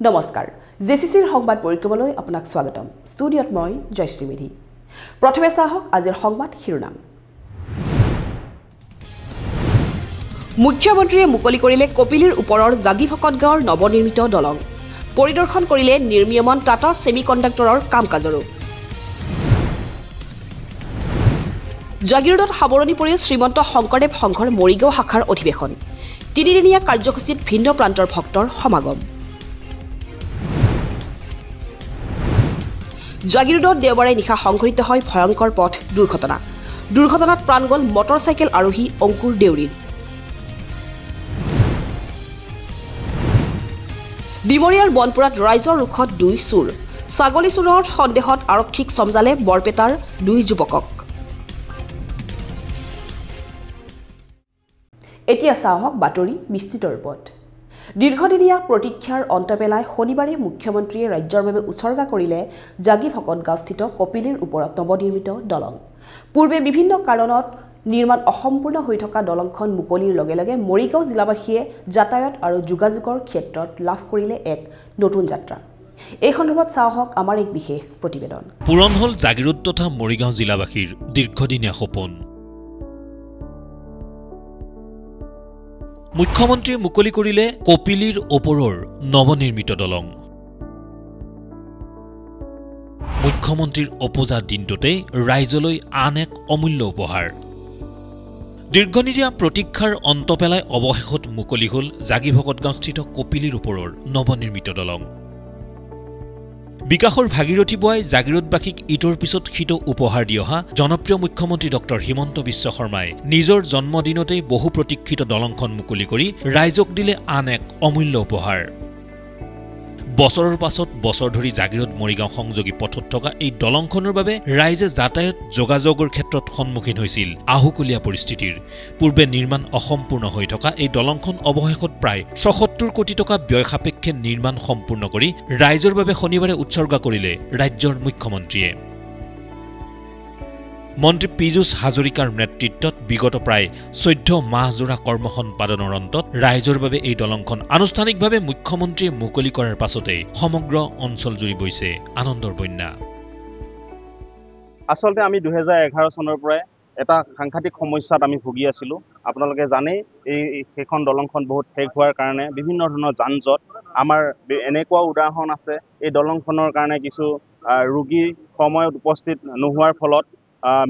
নমস্কাৰ জেচিচিৰ সংবাদ পৰিক্ৰমালৈ আপোনাক স্বাগতম ষ্টুডিঅত মই জয়শ্ৰী মেধি প্ৰথমে চাহক আজিৰ সংবাদ শিৰোনাম মুখ্যমন্ত্ৰীয়ে মুকলি কৰিলে কপিলীৰ ওপৰৰ জাগিভকত গাঁৱৰ নৱনিৰ্মিত দলং পৰিদৰ্শন কৰিলে নিৰ্মীয়মান টাটা সেমিকণ্ডাক্টৰৰ কাম-কাজৰো জাগিৰোডত সামৰণি পৰিল শ্ৰীমন্ত শংকৰদেৱ সংঘৰ মৰিগাঁও শাখাৰ অধিৱেশন তিনিদিনীয়া কাৰ্যসূচীত ভিন্ন প্ৰান্তৰ ভক্তৰ সমাগম জাগিৰোডত দেওবাৰে নিশা সংঘটিত হয় ভয়ংকৰ পথ দুৰ্ঘটনাত প্ৰাণ গ'ল মটৰচাইকেল আৰোহী অংকুৰ দেউৰীৰ বিমৰিয়াৰ বনপুৰাত ৰাইজৰ ৰুখত দুই চুৰ ছাগলী চুৰৰ সন্দেহত আৰক্ষীক চমজালে বৰপেটাৰ দুই যুৱকক এতিয়া চাহক বাতৰি বিস্তৃত ৰূপত দীৰ্ঘদিনীয়া প্ৰতীক্ষাৰ অন্ত পেলাই শনিবাৰে মুখ্যমন্ত্ৰীয়ে ৰাজ্যৰ বাবে উৎসৰ্গা কৰিলে জাগিভকত গাঁওস্থিত কপিলীৰ ওপৰত নৱনিৰ্মিত দলং পূৰ্বে বিভিন্ন কাৰণত নিৰ্মাণ অসম্পূৰ্ণ হৈ থকা দলংখন মুকলিৰ লগে লগে মৰিগাঁও জিলাবাসীয়ে যাতায়াত আৰু যোগাযোগৰ ক্ষেত্ৰত লাভ কৰিলে এক নতুন যাত্ৰা এই সন্দৰ্ভত চাহক আমাৰ এক বিশেষ প্ৰতিবেদন পূৰণ হ'ল জাগিৰোড তথা মৰিগাঁও জিলাবাসীৰ দীৰ্ঘদিনীয়া সপোন মুখ্যমন্ত্ৰীয়ে মুকলি কৰিলে কপিলীৰ ওপৰৰ নৱনিৰ্মিত দলং মুখ্যমন্ত্ৰীৰ অপোজা দিনটোতে ৰাইজলৈ আন এক অমূল্য উপহাৰ দীৰ্ঘদিনীয়া প্ৰতীক্ষাৰ অন্ত পেলাই অৱশেষত মুকলি হ'ল জাগিভকত গাঁওস্থিত কপিলীৰ ওপৰৰ নৱনিৰ্মিত দলং বিকাশৰ ভাগীৰথী বৰাই জাগিৰোডবাসীক ইটোৰ পিছত সিটো উপহাৰ দি অহা জনপ্ৰিয় মুখ্যমন্ত্ৰী ডক্টৰ হিমন্ত বিশ্ব শৰ্মাই নিজৰ জন্মদিনতেই বহু প্ৰতীক্ষিত দলংখন মুকলি কৰি ৰাইজক দিলে আন এক অমূল্য উপহাৰ বছৰৰ পাছত বছৰ ধৰি জাগিৰোড মৰিগাঁও সংযোগী পথত থকা এই দলংখনৰ বাবে ৰাইজে যাতায়াত যোগাযোগৰ ক্ষেত্ৰত সন্মুখীন হৈছিল আহুকলীয়া পৰিস্থিতিৰ পূৰ্বে নিৰ্মাণ অসম্পূৰ্ণ হৈ থকা এই দলংখন অৱশেষত প্ৰায় ৭৬ কোটি টকা ব্যয় সাপেক্ষে নিৰ্মাণ সম্পূৰ্ণ কৰি ৰাইজৰ বাবে শনিবাৰে উৎসৰ্গা কৰিলে ৰাজ্যৰ মুখ্যমন্ত্ৰীয়ে মন্ত্ৰী পীযুষ হাজৰিকাৰ নেতৃত্বত বিগত প্ৰায় ১৪ মাহজোৰা কৰ্মসম্পাদনৰ অন্তত ৰাইজৰ বাবে এই দলংখন আনুষ্ঠানিকভাৱে মুখ্যমন্ত্ৰীয়ে মুকলি কৰাৰ পাছতে সমগ্ৰ অঞ্চলজুৰি বৈছে আনন্দৰ বন্যা আচলতে আমি ২০১১ চনৰ পৰাই এটা সাংঘাতিক সমস্যাত আমি ভুগি আছিলো আপোনালোকে জানেই এইখন দলংখন বহুত ঠেক হোৱাৰ কাৰণে বিভিন্ন ধৰণৰ যান-জঁট আমাৰ এনেকুৱা উদাহৰণ আছে এই দলংখনৰ কাৰণে কিছু ৰোগী সময়ত উপস্থিত নোহোৱাৰ ফলত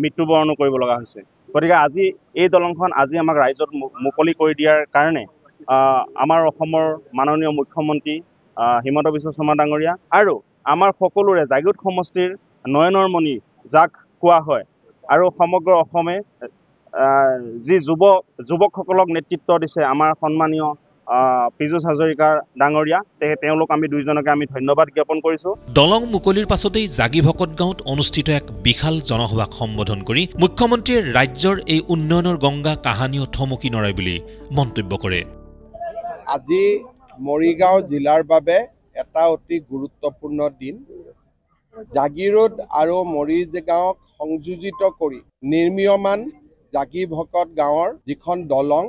মৃত্যুবৰণ কৰিব লগা হৈছে গতিকে আজি এই দলংখন আজি আমাক ৰাইজত মুকলি কৰি দিয়াৰ কাৰণে আমাৰ অসমৰ মাননীয় মুখ্যমন্ত্ৰী হিমন্ত বিশ্ব শৰ্মা ডাঙৰীয়া আৰু আমাৰ সকলোৰে জাগিৰোড সমষ্টিৰ নয়নৰ মণি যাক কোৱা হয় আৰু সমগ্ৰ অসমে যি যুৱকসকলক নেতৃত্ব দিছে আমাৰ সন্মানীয় পীযুষ হাজৰিকাৰ ডাঙৰীয়া তেওঁলোক আমি দুইজনকে আমি ধন্যবাদ জ্ঞাপন কৰিছো দলং মুকলিৰ পাছতেই জাগিভকত গাঁৱত অনুষ্ঠিত এক বিশাল জনসভাক সম্বোধন কৰি মুখ্যমন্ত্ৰীয়ে ৰাজ্যৰ এই উন্নয়নৰ গংগা কাহানিও থমকি নৰয় বুলি মন্তব্য কৰে আজি মৰিগাঁও জিলাৰ বাবে এটা অতি গুৰুত্বপূৰ্ণ দিন জাগিৰোড আৰু মৰিগাঁৱক সংযোজিত কৰি নিৰ্মীয়মান জাগিভকত গাঁৱৰ যিখন দলং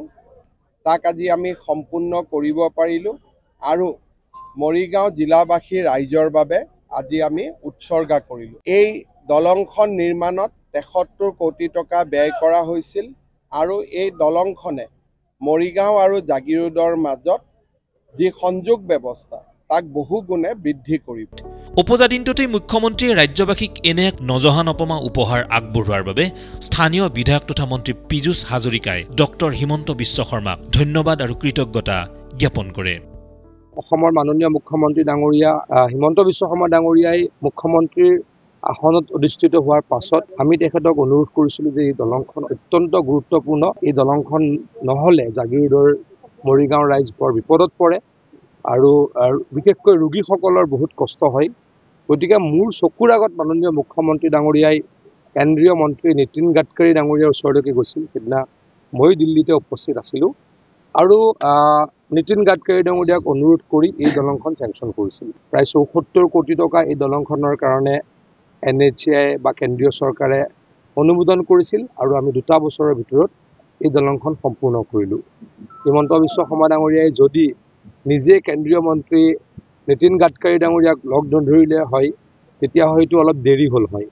তাক আজি আমি সম্পূৰ্ণ কৰিব পাৰিলোঁ আৰু মৰিগাঁও জিলাবাসী ৰাইজৰ বাবে আজি আমি উৎসৰ্গা কৰিলোঁ এই দলংখন নিৰ্মাণত ৭৩ কোটি টকা ব্যয় কৰা হৈছিল আৰু এই দলংখনে মৰিগাঁও আৰু জাগিৰোডৰ মাজত যি সংযোগ ব্যৱস্থা তাক বহু গুণে বৃদ্ধি কৰিব উপজা দিনটোতেই মুখ্যমন্ত্ৰীয়ে ৰাজ্যবাসীক এনে এক নজহা নপমা উপহাৰ আগবঢ়োৱাৰ বাবে স্থানীয় বিধায়ক তথা মন্ত্ৰী পীযুষ হাজৰিকাই ডক্টৰ হিমন্ত বিশ্ব শৰ্মাক ধন্যবাদ আৰু কৃতজ্ঞতা জ্ঞাপন কৰে অসমৰ মাননীয় মুখ্যমন্ত্ৰী ডাঙৰীয়া হিমন্ত বিশ্ব শৰ্মা ডাঙৰীয়াই মুখ্যমন্ত্ৰীৰ আসনত অধিষ্ঠিত হোৱাৰ পাছত আমি তেখেতক অনুৰোধ কৰিছিলোঁ যে এই দলংখন অত্যন্ত গুৰুত্বপূৰ্ণ এই দলংখন নহ'লে জাগিৰোডৰ মৰিগাঁও ৰাইজ বৰ বিপদত পৰে আৰু বিশেষকৈ ৰোগীসকলৰ বহুত কষ্ট হয় গতিকে মোৰ চকুৰ আগত মাননীয় মুখ্যমন্ত্ৰী ডাঙৰীয়াই কেন্দ্ৰীয় মন্ত্ৰী নীতিন গাডকাৰী ডাঙৰীয়াৰ ওচৰলৈকে গৈছিল সেইদিনা মই দিল্লীতে উপস্থিত আছিলোঁ আৰু নীতিন গাডকাৰী ডাঙৰীয়াক অনুৰোধ কৰি এই দলংখন চেংচন কৰিছিল প্ৰায় ৭৪ কোটি টকা এই দলংখনৰ কাৰণে NHAI বা কেন্দ্ৰীয় চৰকাৰে অনুমোদন কৰিছিল আৰু আমি 2 বছৰৰ ভিতৰত এই দলংখন সম্পূৰ্ণ কৰিলোঁ হিমন্ত বিশ্ব শৰ্মা ডাঙৰীয়াই যদি নিজে কেন্দ্ৰীয় মন্ত্ৰী নীতিন গাডকাৰী ডাঙৰীয়াক লগ নধৰিলে হয় তেতিয়া হয়তো অলপ দেৰি হ'ল হয়।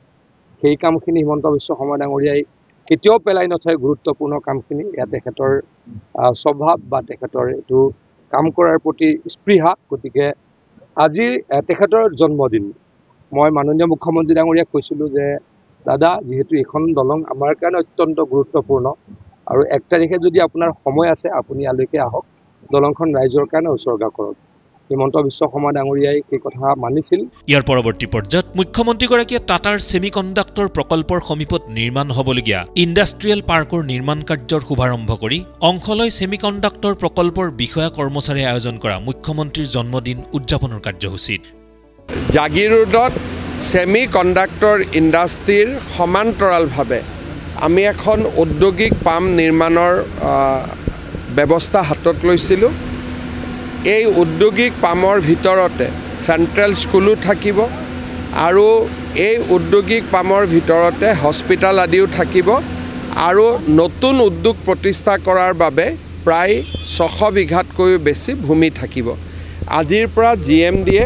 সেই কামখিনি হিমন্ত বিশ্ব শৰ্মা ডাঙৰীয়াই কেতিয়াও পেলাই নথয় গুৰুত্বপূৰ্ণ কামখিনি। ইয়াত তেখেতৰ স্বভাৱ বা তেখেতৰ এইটো কাম কৰাৰ প্ৰতি স্পৃহা। গতিকে আজিৰ তেখেতৰ জন্মদিন মই মাননীয় মুখ্যমন্ত্ৰী ডাঙৰীয়াক কৈছিলোঁ যে দাদা, যিহেতু এইখন দলং আমাৰ কাৰণে অত্যন্ত গুৰুত্বপূৰ্ণ আৰু 1 তাৰিখে যদি আপোনাৰ সময় আছে আপুনি ইয়ালৈকে আহক, দলংখন ৰাইজৰ কাৰণে উৎসৰ্গা কৰক। হিমন্ত বিশ্ব শৰ্মা ডাঙৰীয়াই সেই কথা মানিছিল। ইয়াৰ পৰৱৰ্তী পৰ্যায়ত মুখ্যমন্ত্ৰীগৰাকীয়ে টাটাৰ ছেমি কণ্ডাক্টৰ প্ৰকল্পৰ সমীপত নিৰ্মাণ হ'বলগীয়া ইণ্ডাষ্ট্ৰিয়েল পাৰ্কৰ নিৰ্মাণ কাৰ্যৰ শুভাৰম্ভ কৰি অংশলৈ ছেমি কণ্ডাক্টৰ প্ৰকল্পৰ বিষয়া কৰ্মচাৰীয়ে আয়োজন কৰা মুখ্যমন্ত্ৰীৰ জন্মদিন উদযাপনৰ কাৰ্যসূচীত জাগিৰোডত ছেমি কণ্ডাক্টৰ ইণ্ডাষ্ট্ৰীৰ সমান্তৰালভাৱে আমি এখন ঔদ্যোগিক পাম নিৰ্মাণৰ ব্যৱস্থা হাতত লৈছিলোঁ। এই ঔদ্যোগিক পামৰ ভিতৰতে চেণ্ট্ৰেল স্কুলো থাকিব আৰু এই ঔদ্যোগিক পামৰ ভিতৰতে হস্পিটেল আদিও থাকিব আৰু নতুন উদ্যোগ প্ৰতিষ্ঠা কৰাৰ বাবে প্ৰায় 600 বিঘাতকৈও বেছি ভূমি থাকিব। আজিৰ পৰা GMDয়ে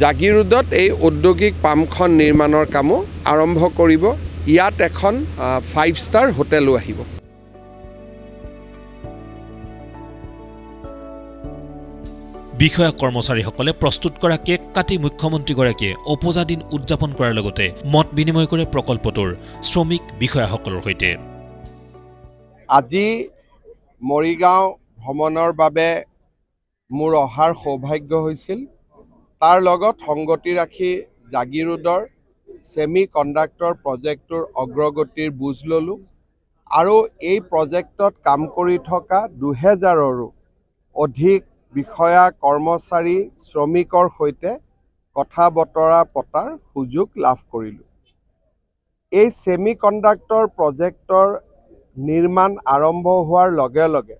জাগিৰোডত এই ঔদ্যোগিক পামখন নিৰ্মাণৰ কামো আৰম্ভ কৰিব। ইয়াত এখন 5 ষ্টাৰ হোটেলো আহিব। বিষয়া কৰ্মচাৰীসকলে প্ৰস্তুত কৰা কেক কাটি মুখ্যমন্ত্ৰীগৰাকীয়ে উপজা দিন উদযাপন কৰাৰ লগতে মত বিনিময় কৰে প্ৰকল্পটোৰ শ্ৰমিক বিষয়াসকলৰ সৈতে। আজি মৰিগাঁও ভ্ৰমণৰ বাবে মোৰ অহাৰ সৌভাগ্য হৈছিল। তাৰ লগত সংগতি ৰাখি জাগিৰোডৰ ছেমি কণ্ডাক্টৰ প্ৰজেক্টৰ অগ্ৰগতিৰ বুজ ল'লোঁ আৰু এই প্ৰজেক্টত কাম কৰি থকা 2000ৰো অধিক বিষয়া কৰ্মচাৰী শ্ৰমিকৰ সৈতে কথা বতৰা পতাৰ সুযোগ লাভ কৰিলোঁ। এই ছেমি কণ্ডাক্টৰ প্ৰজেক্টৰ নিৰ্মাণ আৰম্ভ হোৱাৰ লগে লগে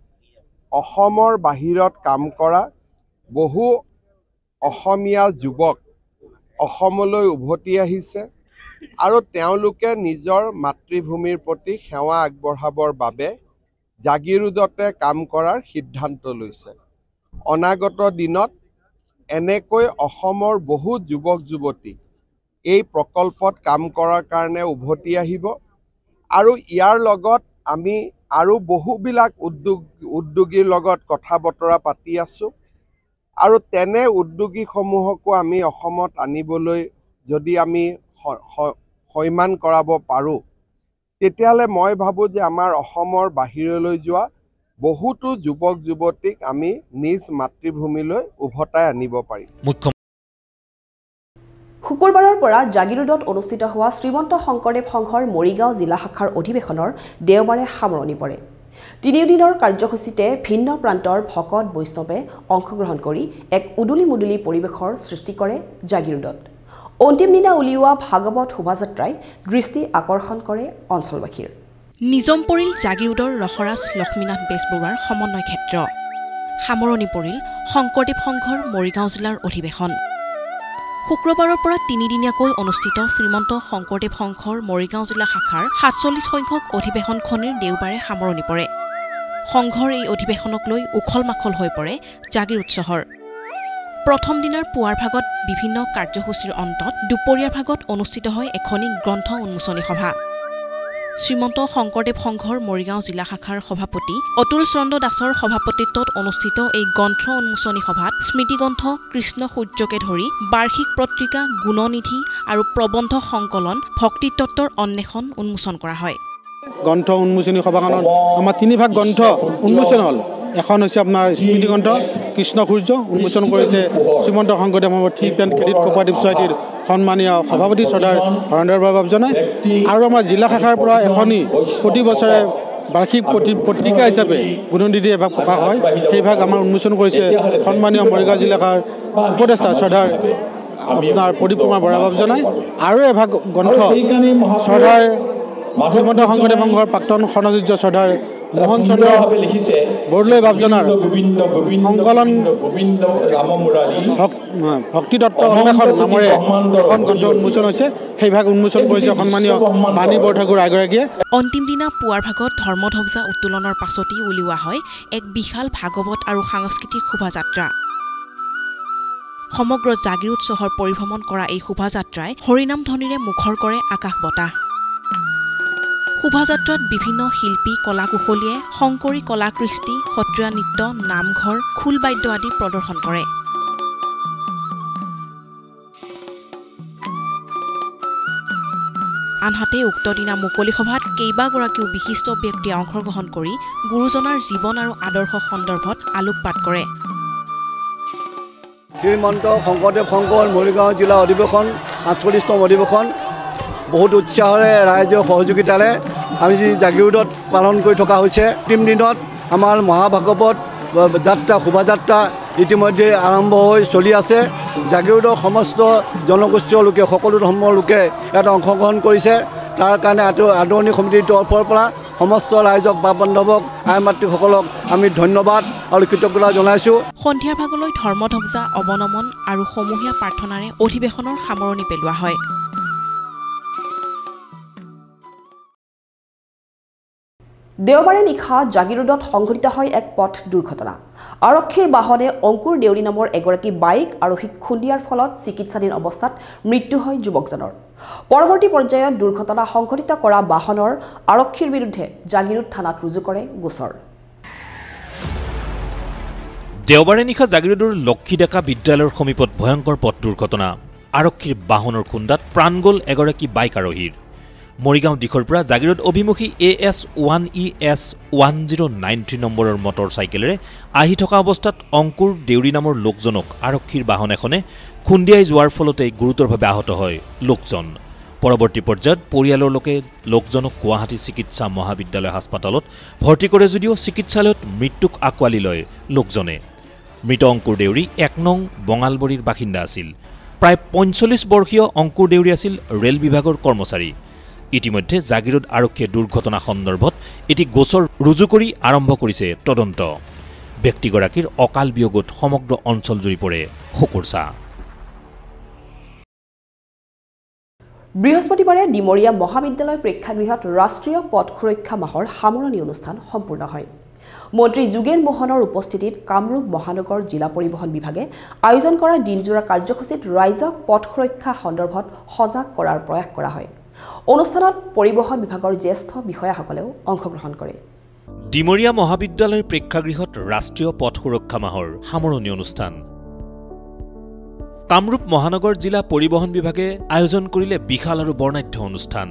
অসমৰ বাহিৰত কাম কৰা বহু অসমীয়া যুৱক অসমলৈ উভতি আহিছে আৰু তেওঁলোকে নিজৰ মাতৃভূমিৰ প্ৰতি সেৱা আগবঢ়াবৰ বাবে জাগিৰোডতে কাম কৰাৰ সিদ্ধান্ত লৈছে। অনাগত দিনত এনেকৈ অসমৰ বহু যুৱক যুৱতী এই প্ৰকল্পত কাম কৰাৰ কাৰণে উভতি আহিব আৰু ইয়াৰ লগত আমি আৰু বহুবিলাক উদ্যোগীৰ লগত কথা বতৰা পাতি আছোঁ আৰু তেনে উদ্যোগীসমূহকো আমি অসমত আনিবলৈ যদি আমি সন্মান কৰাব পাৰোঁ তেতিয়াহ'লে মই ভাবোঁ যে আমাৰ অসমৰ বাহিৰলৈ যোৱা বহুতো যুৱক যুৱতীক আমি নিজ মাতৃভূমিলৈ উভতাই আনিব পাৰিম। শুকুৰবাৰৰ পৰা জাগিৰোডত অনুষ্ঠিত হোৱা শ্ৰীমন্ত শংকৰদেৱ সংঘৰ মৰিগাঁও জিলা শাখাৰ অধিৱেশনৰ দেওবাৰে সামৰণি পৰে। 3 দিনৰ কাৰ্যসূচীতে ভিন্ন প্ৰান্তৰ ভকত বৈষ্ণৱে অংশগ্ৰহণ কৰি এক উদুলি মুদুলি পৰিৱেশৰ সৃষ্টি কৰে জাগিৰোডত। অন্তিম দিনা উলিওৱা ভাগৱত শোভাযাত্ৰাই দৃষ্টি আকৰ্ষণ কৰে অঞ্চলবাসীৰ। নিজম পৰিল জাগিৰোডৰ ৰসৰাজ লক্ষ্মীনাথ বেজবৰুৱাৰ সমন্বয় ক্ষেত্ৰ। সামৰণি পৰিল শংকৰদেৱ সংঘৰ মৰিগাঁও জিলাৰ অধিৱেশন। শুক্ৰবাৰৰ পৰা 3 দিনীয়াকৈ অনুষ্ঠিত শ্ৰীমন্ত শংকৰদেৱ সংঘৰ মৰিগাঁও জিলা শাখাৰ 47 সংখ্যক অধিৱেশনখনিৰ দেওবাৰে সামৰণি পৰে। সংঘৰ এই অধিৱেশনক লৈ উখল মাখল হৈ পৰে জাগিৰোড চহৰ। প্ৰথম দিনাৰ পুৱাৰ ভাগত বিভিন্ন কাৰ্যসূচীৰ অন্তত দুপৰীয়াৰ ভাগত অনুষ্ঠিত হয় এখনি গ্ৰন্থ উন্মোচনী সভা। শ্ৰীমন্ত শংকৰদেৱ সংঘৰ মৰিগাঁও জিলা শাখাৰ সভাপতি অতুল চন্দ্ৰ দাসৰ সভাপতিত্বত অনুষ্ঠিত এই গ্ৰন্থ উন্মোচনী সভাত স্মৃতিগ্ৰন্থ কৃষ্ণ সূৰ্যকে ধৰি বাৰ্ষিক পত্ৰিকা গুণনিধি আৰু প্ৰবন্ধ সংকলন ভক্তিতত্বৰ অন্বেষণ উন্মোচন কৰা হয়। গ্ৰন্থ উন্মোচনী সভাখনত আমাৰ 3 ভাগ গ্ৰন্থ উন্মোচন হ'ল। এখন হৈছে আপোনাৰ স্মৃতিগ্ৰন্থ কৃষ্ণ সূৰ্য উন্মোচন কৰিছে Srimanta Sankardev thrift and credit cooperative ছ'চাইটিৰ সন্মানীয় সভাপতি চৰ্দাৰ হৰেন্দ্ৰ বাবুজনাই আৰু আমাৰ জিলা শাখাৰ পৰা এখনি প্ৰতি বছৰে বাৰ্ষিক পত্ৰিকা হিচাপে গুণনিধি এভাগ প্ৰকাশ হয়। সেই ভাগ আমাৰ উন্মোচন কৰিছে সন্মানীয় মৰিগাঁও জিলা শাখাৰ উপদেষ্টা চৰ্দাৰ আপোনাৰ প্ৰদীপ কুমাৰ বৰা বাবুজনাই আৰু এভাগ গ্ৰন্থ চৰ্দাৰ শ্ৰীমন্ত শংকৰদেৱ সংঘৰ প্ৰাক্তন সনযোজ্য চৰ্দাৰ মোহন চন্দ্ৰ বৰদলৈ বাবুজনাৰ সংকলন ভক্তিতত্ত্ব অন্বেষণ নামেৰে এখন গ্ৰন্থ উন্মোচন হৈছে। সেই ভাগ উন্মোচন কৰিছে সন্মানীয় বাণী বৰঠাকুৰ আগৰাকীয়ে। অন্তিম দিনা পুৱাৰ ভাগত ধৰ্মধ্বজা উত্তোলনৰ পাছতেই উলিওৱা হয় এক বিশাল ভাগৱত আৰু সাংস্কৃতিক শোভাযাত্ৰা। সমগ্ৰ জাগিৰোড চহৰ পৰিভ্ৰমণ কৰা এই শোভাযাত্ৰাই হৰিনাম ধ্বনিৰে মুখৰ কৰে আকাশ বতাহ। শোভাযাত্ৰাত বিভিন্ন শিল্পী কলা কুশলীয়ে শংকৰী কলাকৃষ্টি, সত্ৰীয়া নৃত্য, নামঘৰ, খোলবাদ্য আদি প্ৰদৰ্শন কৰে। আনহাতে উক্ত দিনা মুকলি সভাত কেইবাগৰাকীও বিশিষ্ট ব্যক্তিয়ে অংশগ্ৰহণ কৰি গুৰুজনাৰ জীৱন আৰু আদৰ্শ সন্দৰ্ভত আলোকপাত কৰে। শ্ৰীমন্ত শংকৰদেৱ শংকৰ মৰিগাঁও জিলা অধিৱেশন ৪৮তম অধিৱেশন বহুত উৎসাহেৰে ৰাইজৰ সহযোগিতাৰে আমি যি জাগিৰোডত পালন কৰি থকা হৈছে। অন্তিম দিনত আমাৰ মহাভাগৱত যাত্ৰা শোভাযাত্ৰা ইতিমধ্যে আৰম্ভ হৈ চলি আছে। জাগিৰোডৰ সমস্ত জনগোষ্ঠীয় লোকে সকলো ধৰ্মৰ লোকে ইয়াত অংশগ্ৰহণ কৰিছে। তাৰ কাৰণে আদৰণি সমিতিৰ তৰফৰ পৰা সমস্ত ৰাইজক বা বান্ধৱক আই মাতৃসকলক আমি ধন্যবাদ আৰু কৃতজ্ঞতা জনাইছোঁ। সন্ধিয়াৰ ভাগলৈ ধৰ্মধ্বজা অৱনমন আৰু সমূহীয়া প্ৰাৰ্থনাৰে অধিৱেশনৰ সামৰণি পেলোৱা হয়। দেওবাৰে নিশা জাগিৰোডত সংঘটিত হয় এক পথ দুৰ্ঘটনা। আৰক্ষীৰ বাহনে অংকুৰ দেউৰী নামৰ এগৰাকী বাইক আৰোহীক খুন্দিয়াৰ ফলত চিকিৎসাধীন অৱস্থাত মৃত্যু হয় যুৱকজনৰ। পৰৱৰ্তী পৰ্যায়ত দুৰ্ঘটনা সংঘটিত কৰা বাহনৰ আৰক্ষীৰ বিৰুদ্ধে জাগিৰোড থানাত ৰুজু কৰে গোচৰ। দেওবাৰে নিশা জাগিৰোডৰ লক্ষী ডেকা বিদ্যালয়ৰ সমীপত ভয়ংকৰ পথ দুৰ্ঘটনা। আৰক্ষীৰ বাহনৰ খুন্দাত প্ৰাণ গ'ল এগৰাকী বাইক আৰোহীৰ। মৰিগাঁও দিশৰ পৰা জাগিৰোড অভিমুখী AS1ES1093 নম্বৰৰ মটৰ চাইকেলেৰে আহি থকা অৱস্থাত অংকুৰ দেউৰী নামৰ লোকজনক আৰক্ষীৰ বাহন এখনে খুন্দিয়াই যোৱাৰ ফলতে গুৰুতৰভাৱে আহত হয় লোকজন। পৰৱৰ্তী পৰ্যায়ত পৰিয়ালৰ লোকে লোকজনক গুৱাহাটী চিকিৎসা মহাবিদ্যালয় হাস্পতালত ভৰ্তি কৰে যদিও চিকিৎসালয়ত মৃত্যুক আঁকোৱালি লয় লোকজনে। মৃত অংকুৰ দেউৰী ১ নং বঙালবৰীৰ বাসিন্দা আছিল। প্ৰায় ৪৫ বৰ্ষীয় অংকুৰ দেউৰী আছিল ৰেল বিভাগৰ কৰ্মচাৰী। ইতিমধ্যে জাগিৰোড আৰক্ষীয়ে দুৰ্ঘটনা সন্দৰ্ভত এটি গোচৰ ৰুজু কৰি আৰম্ভ কৰিছে তদন্ত। ব্যক্তিগৰাকীৰ অকাল বিয়োগত সমগ্ৰ অঞ্চল জুৰি পৰে শোকৰ ছাঁ। বৃহস্পতিবাৰে ডিমৰীয়া মহাবিদ্যালয় প্ৰেক্ষাগৃহত ৰাষ্ট্ৰীয় পথ সুৰক্ষা মাহৰ সামৰণি অনুষ্ঠান সম্পূৰ্ণ হয়। মন্ত্ৰী যোগেন মোহনৰ উপস্থিতিত কামৰূপ মহানগৰ জিলা পৰিবহণ বিভাগে আয়োজন কৰা দিনজোৰা কাৰ্যসূচীত ৰাইজক পথ সুৰক্ষা সন্দৰ্ভত সজাগ কৰাৰ প্ৰয়াস কৰা হয়। অনুষ্ঠানত পৰিবহণ বিভাগৰ জ্যেষ্ঠ বিষয়াসকলেও অংশগ্ৰহণ কৰে। ডিমৰীয়া মহাবিদ্যালয় প্ৰেক্ষাগৃহত ৰাষ্ট্ৰীয় পথ সুৰক্ষা মাহৰ সামৰণি অনুষ্ঠান। কামৰূপ মহানগৰ জিলা পৰিবহণ বিভাগে আয়োজন কৰিলে বিশাল আৰু বৰ্ণাঢ্য অনুষ্ঠান।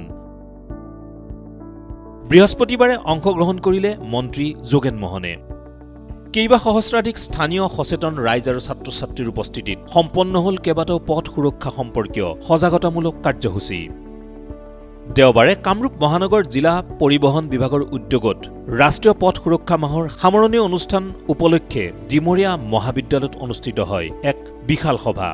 বৃহস্পতিবাৰে অংশগ্ৰহণ কৰিলে মন্ত্ৰী যোগেন মোহনে। কেইবা সহস্ৰাধিক স্থানীয় সচেতন ৰাইজ আৰু ছাত্ৰ ছাত্ৰীৰ উপস্থিতিত সম্পন্ন হ'ল কেইবাটাও পথ সুৰক্ষা সম্পৰ্কীয় সজাগতামূলক কাৰ্যসূচী। দেওবাৰে কামৰূপ মহানগৰ জিলা পৰিবহণ বিভাগৰ উদ্যোগত ৰাষ্ট্ৰীয় পথ সুৰক্ষা মাহৰ সামৰণি অনুষ্ঠান উপলক্ষে ডিমৰীয়া মহাবিদ্যালয়ত অনুষ্ঠিত হয় এক বিশাল সভা।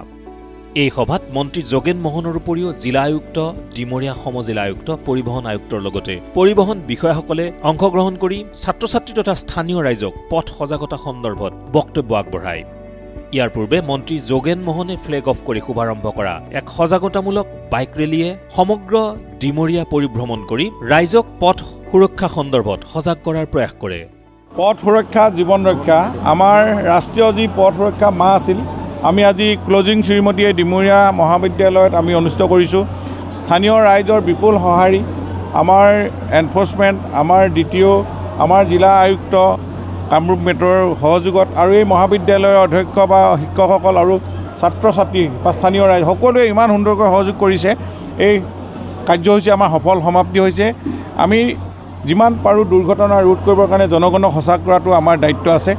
এই সভাত মন্ত্ৰী যোগেন মোহনৰ উপৰিও জিলা আয়ুক্ত, ডিমৰীয়া সমজিলা আয়ুক্ত, পৰিবহণ আয়ুক্তৰ লগতে পৰিবহণ বিষয়াসকলে অংশগ্ৰহণ কৰি ছাত্ৰ ছাত্ৰী তথা স্থানীয় ৰাইজক পথ সজাগতা সন্দৰ্ভত বক্তব্য আগবঢ়ায়। ইয়াৰ পূৰ্বে মন্ত্ৰী যোগেন মোহনে ফ্লেগ অফ কৰি শুভাৰম্ভ কৰা এক সজাগতামূলক বাইক ৰেলীয়ে সমগ্ৰ ডিমৰীয়া পৰিভ্ৰমণ কৰি ৰাইজক পথ সুৰক্ষা সন্দৰ্ভত সজাগ কৰাৰ প্ৰয়াস কৰে। পথ সুৰক্ষা জীৱন ৰক্ষা আমাৰ ৰাষ্ট্ৰীয় যি পথ সুৰক্ষা মাহ আছিল, আমি আজি ক্লজিং চেৰিমনিয়ে ডিমৰীয়া মহাবিদ্যালয়ত আমি অনুষ্ঠিত কৰিছোঁ। স্থানীয় ৰাইজৰ বিপুল সঁহাৰি, আমাৰ এনফৰ্চমেণ্ট, আমাৰ DTO, আমাৰ জিলা আয়ুক্ত, কামৰূপ মেট্ৰৰ সহযোগত আৰু এই মহাবিদ্যালয়ৰ অধ্যক্ষ বা শিক্ষকসকল আৰু ছাত্ৰ ছাত্ৰী বা স্থানীয় ৰাইজ সকলোৱে ইমান সুন্দৰকৈ সহযোগ কৰিছে। এই কাৰ্যসূচী আমাৰ সফল সমাপ্তি হৈছে। আমি যিমান পাৰোঁ দুৰ্ঘটনা ৰোধ কৰিবৰ কাৰণে জনগণক সজাগ কৰাটো আমাৰ দায়িত্ব আছে।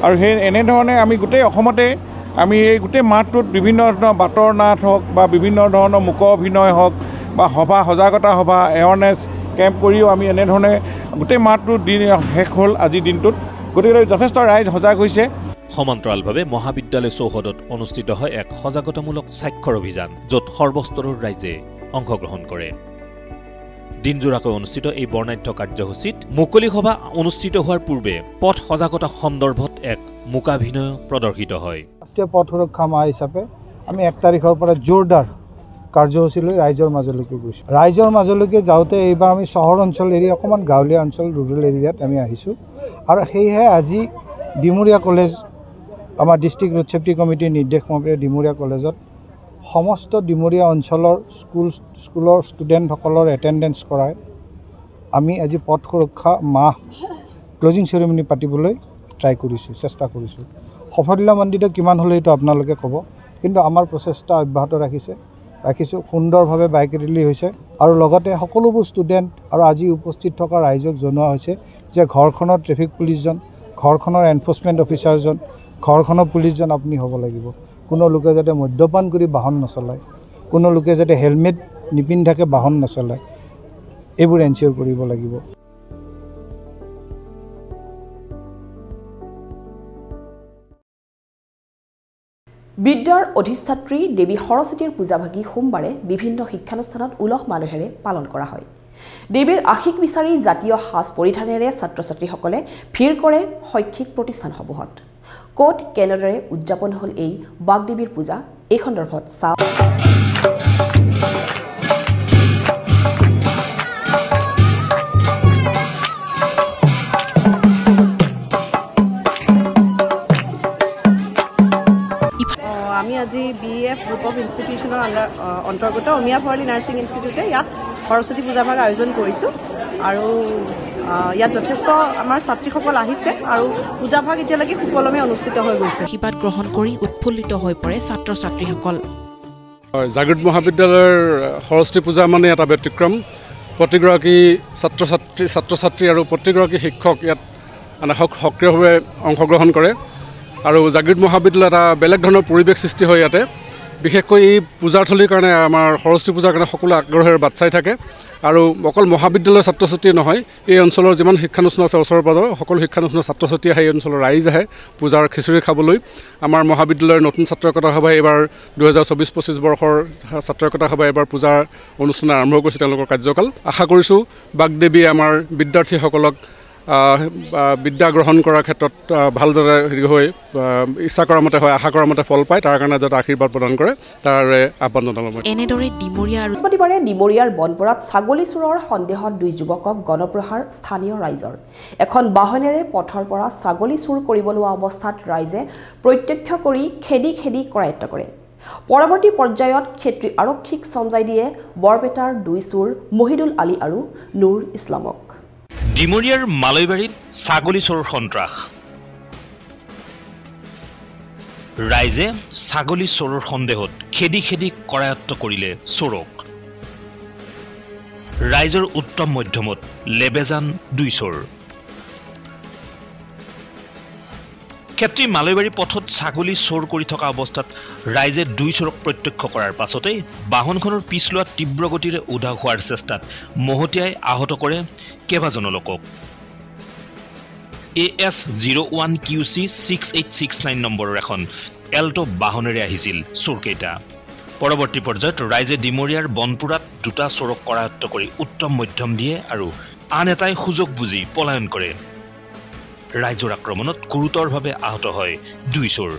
আৰু সেই এনেধৰণে আমি গোটেই অসমতে আমি এই গোটেই মাহটোত বিভিন্ন ধৰণৰ বাটৰ নাট হওক বা বিভিন্ন ধৰণৰ মুক অভিনয় হওক বা সভা, সজাগতা সভা, এৱাৰনেছ কেম্প কৰিও আমি এনেধৰণে গোটেই মাহটোত দিন শেষ হ'ল আজিৰ দিনটোত। গতিকে যথেষ্ট ৰাইজ সজাগ হৈছে। সমান্তৰালভাৱে মহাবিদ্যালয় চৌহদত অনুষ্ঠিত হয় এক সজাগতামূলক স্বাক্ষৰ অভিযান, য'ত সৰ্বস্তৰৰ ৰাইজে অংশগ্ৰহণ কৰে। দিনজোৰাকৈ অনুষ্ঠিত এই বৰ্ণাঢ্য কাৰ্যসূচীত মুকলি সভা অনুষ্ঠিত হোৱাৰ পূৰ্বে পথ সজাগতা সন্দৰ্ভত এক মূকাভিনয় প্ৰদৰ্শিত হয়। ৰাষ্ট্ৰীয় পথ সুৰক্ষা মাহ হিচাপে আমি ১ তাৰিখৰ পৰা জোৰদাৰ কাৰ্যসূচী লৈ ৰাইজৰ মাজলৈকে গৈছোঁ। ৰাইজৰ মাজলৈকে যাওঁতে এইবাৰ আমি চহৰ অঞ্চল এৰি অকণমান গাঁৱলীয়া অঞ্চল ৰুৰেল এৰিয়াত আমি আহিছোঁ। আৰু সেয়েহে আজি ডিমৰীয়া কলেজ আমাৰ ডিষ্ট্ৰিক্ট ৰোড ছেফটি কমিটিৰ নিৰ্দেশ মতে ডিমৰীয়া কলেজত সমস্ত ডিমৰীয়া অঞ্চলৰ স্কুলৰ ষ্টুডেণ্টসকলৰ এটেণ্ডেঞ্চ কৰাই আমি আজি পথ সুৰক্ষা মাহ ক্লোজিং চেৰিমনি পাতিবলৈ ট্ৰাই কৰিছোঁ, চেষ্টা কৰিছোঁ। সাফল্যমণ্ডিত কিমান হ'লে এইটো আপোনালোকে ক'ব, কিন্তু আমাৰ প্ৰচেষ্টা অব্যাহত ৰাখিছোঁ। সুন্দৰভাৱে বাইক ৰেলী হৈছে আৰু লগতে সকলোবোৰ ষ্টুডেণ্ট আৰু আজি উপস্থিত থকা ৰাইজক জনোৱা হৈছে যে ঘৰখনৰ ট্ৰেফিক পুলিচজন, ঘৰখনৰ এনফৰ্চমেণ্ট অফিচাৰজন, ঘৰখনৰ পুলিচজন আপুনি হ'ব লাগিব। কোনো লোকে যাতে মদ্যপান কৰি বাহন নচলায়, কোনো লোকে যাতে হেলমেট নিপিন্ধাকৈ বাহন নচলায়, এইবোৰ এনচিয়ৰ কৰিব লাগিব। বিদ্যাৰ অধিষ্ঠাত্ৰী দেৱী সৰস্বতীৰ পূজাভাগী সোমবাৰে বিভিন্ন শিক্ষানুষ্ঠানত উলহ মালহেৰে পালন কৰা হয়। দেৱীৰ আশীষ বিচাৰি জাতীয় সাজ পৰিধানেৰে ছাত্ৰ ছাত্ৰীসকলে ভিৰ কৰে শৈক্ষিক প্ৰতিষ্ঠানসমূহত। ক'ত কেনেদৰে উদযাপন হ'ল এই বাগদেৱীৰ পূজা, এই সন্দৰ্ভত চাওক। আমি আজি BF গ্ৰুপ অফ ইনষ্টিটিউচনৰ অন্তৰ্গত অমিয়া ভৰালী নাৰ্ছিং ইনষ্টিটিউটে ইয়াত সৰস্বতী পূজাভাগ আয়োজন কৰিছোঁ আৰু ইয়াত যথেষ্ট আমাৰ ছাত্ৰীসকল আহিছে আৰু পূজাভাগ এতিয়ালৈকে সুকলমে অনুষ্ঠিত হৈ গৈছে। আশীৰ্বাদ গ্ৰহণ কৰি উৎফুল্লিত হৈ পৰে ছাত্ৰ ছাত্ৰীসকল। জাগৃত মহাবিদ্যালয়ৰ সৰস্বতী পূজা মানে এটা ব্যতিক্ৰম। প্ৰতিগৰাকী ছাত্ৰ ছাত্ৰী আৰু প্ৰতিগৰাকী শিক্ষক ইয়াত মানে সক্ৰিয়ভাৱে অংশগ্ৰহণ কৰে আৰু জাগৃত মহাবিদ্যালয় এটা বেলেগ ধৰণৰ পৰিৱেশ সৃষ্টি হয় ইয়াতে। বিশেষকৈ এই পূজাৰথলীৰ কাৰণে আমাৰ সৰস্বতী পূজাৰ কাৰণে সকলো আগ্ৰহেৰে বাট চাই থাকে আৰু অকল মহাবিদ্যালয়ৰ ছাত্ৰ ছাত্ৰী নহয়, এই অঞ্চলৰ যিমান শিক্ষানুষ্ঠান আছে ওচৰৰ পাজৰৰ সকলো শিক্ষানুষ্ঠানৰ ছাত্ৰ ছাত্ৰী আহে, এই অঞ্চলৰ ৰাইজ আহে পূজাৰ খিচিৰি খাবলৈ। আমাৰ মহাবিদ্যালয়ৰ নতুন ছাত্ৰ একতা সভাই এইবাৰ 2024-25 বৰ্ষৰ ছাত্ৰ একতা সভাই এইবাৰ পূজাৰ অনুষ্ঠান আৰম্ভ কৰিছে তেওঁলোকৰ কাৰ্যকাল। আশা কৰিছোঁ বাগদেৱীয়ে আমাৰ বিদ্যাৰ্থীসকলক বিদ্যা গ্ৰহণ কৰাৰ ক্ষেত্ৰত ভালদৰে হেৰি হৈ ইচ্ছা কৰা মতে হয়, আশা কৰা মতে ফল পায়, তাৰ কাৰণে যাতে আশীৰ্বাদ প্ৰদান কৰে তাৰে আহ্বান জনালোঁ। এনেদৰে ডিমৰীয়া আৰু বৃহস্পতিবাৰে ডিমৰীয়াৰ বনপৰাত ছাগলী চোৰৰ সন্দেহত 2 যুৱকক গণপ্ৰহাৰ স্থানীয় ৰাইজৰ। এখন বাহনেৰে পথৰ পৰা ছাগলী চুৰ কৰিব লোৱা অৱস্থাত ৰাইজে প্ৰত্যক্ষ কৰি খেদি কৰায়ত্ব কৰে। পৰৱৰ্তী পৰ্যায়ত ক্ষেত্ৰী আৰক্ষীক চমজাই দিয়ে বৰপেটাৰ 2 চোৰ মহিদুল আলী আৰু নুৰ ইছলামক। ডিমৰীয়াৰ মালৈবাৰীত ছাগলী চোৰৰ সন্ত্ৰাস। ৰাইজে ছাগলী চোৰৰ সন্দেহত খেদি কৰায়ত্ব কৰিলে চোৰক। ৰাইজৰ উত্তম মধ্যমত লেবেজান 2 চোৰ। ক্ষেত্ৰী মালৈবাৰী পথত ছাগলী চোৰ কৰি থকা অৱস্থাত ৰাইজে 2 চোৰক প্ৰত্যক্ষ কৰাৰ পাছতেই বাহনখনৰ পিছ লোৱা তীব্ৰ গতিৰে উধাও হোৱাৰ চেষ্টাত মহতিয়াই আহত কৰে কেইবাজনো লোকক। AS01QC 6869 নম্বৰৰ এখন এল্টো বাহনেৰে আহিছিল চোৰকেইটা। পৰৱৰ্তী পৰ্যায়ত ৰাইজে ডিমৰীয়াৰ বনপুৰাত 2টা চোৰক কৰায়ত্ব কৰি উত্তম মধ্যম দিয়ে আৰু আন এটাই সুযোগ বুজি পলায়ন কৰে। ৰাইজৰ আক্ৰমণত গুৰুতৰভাৱে আহত হয় 2 চোৰ।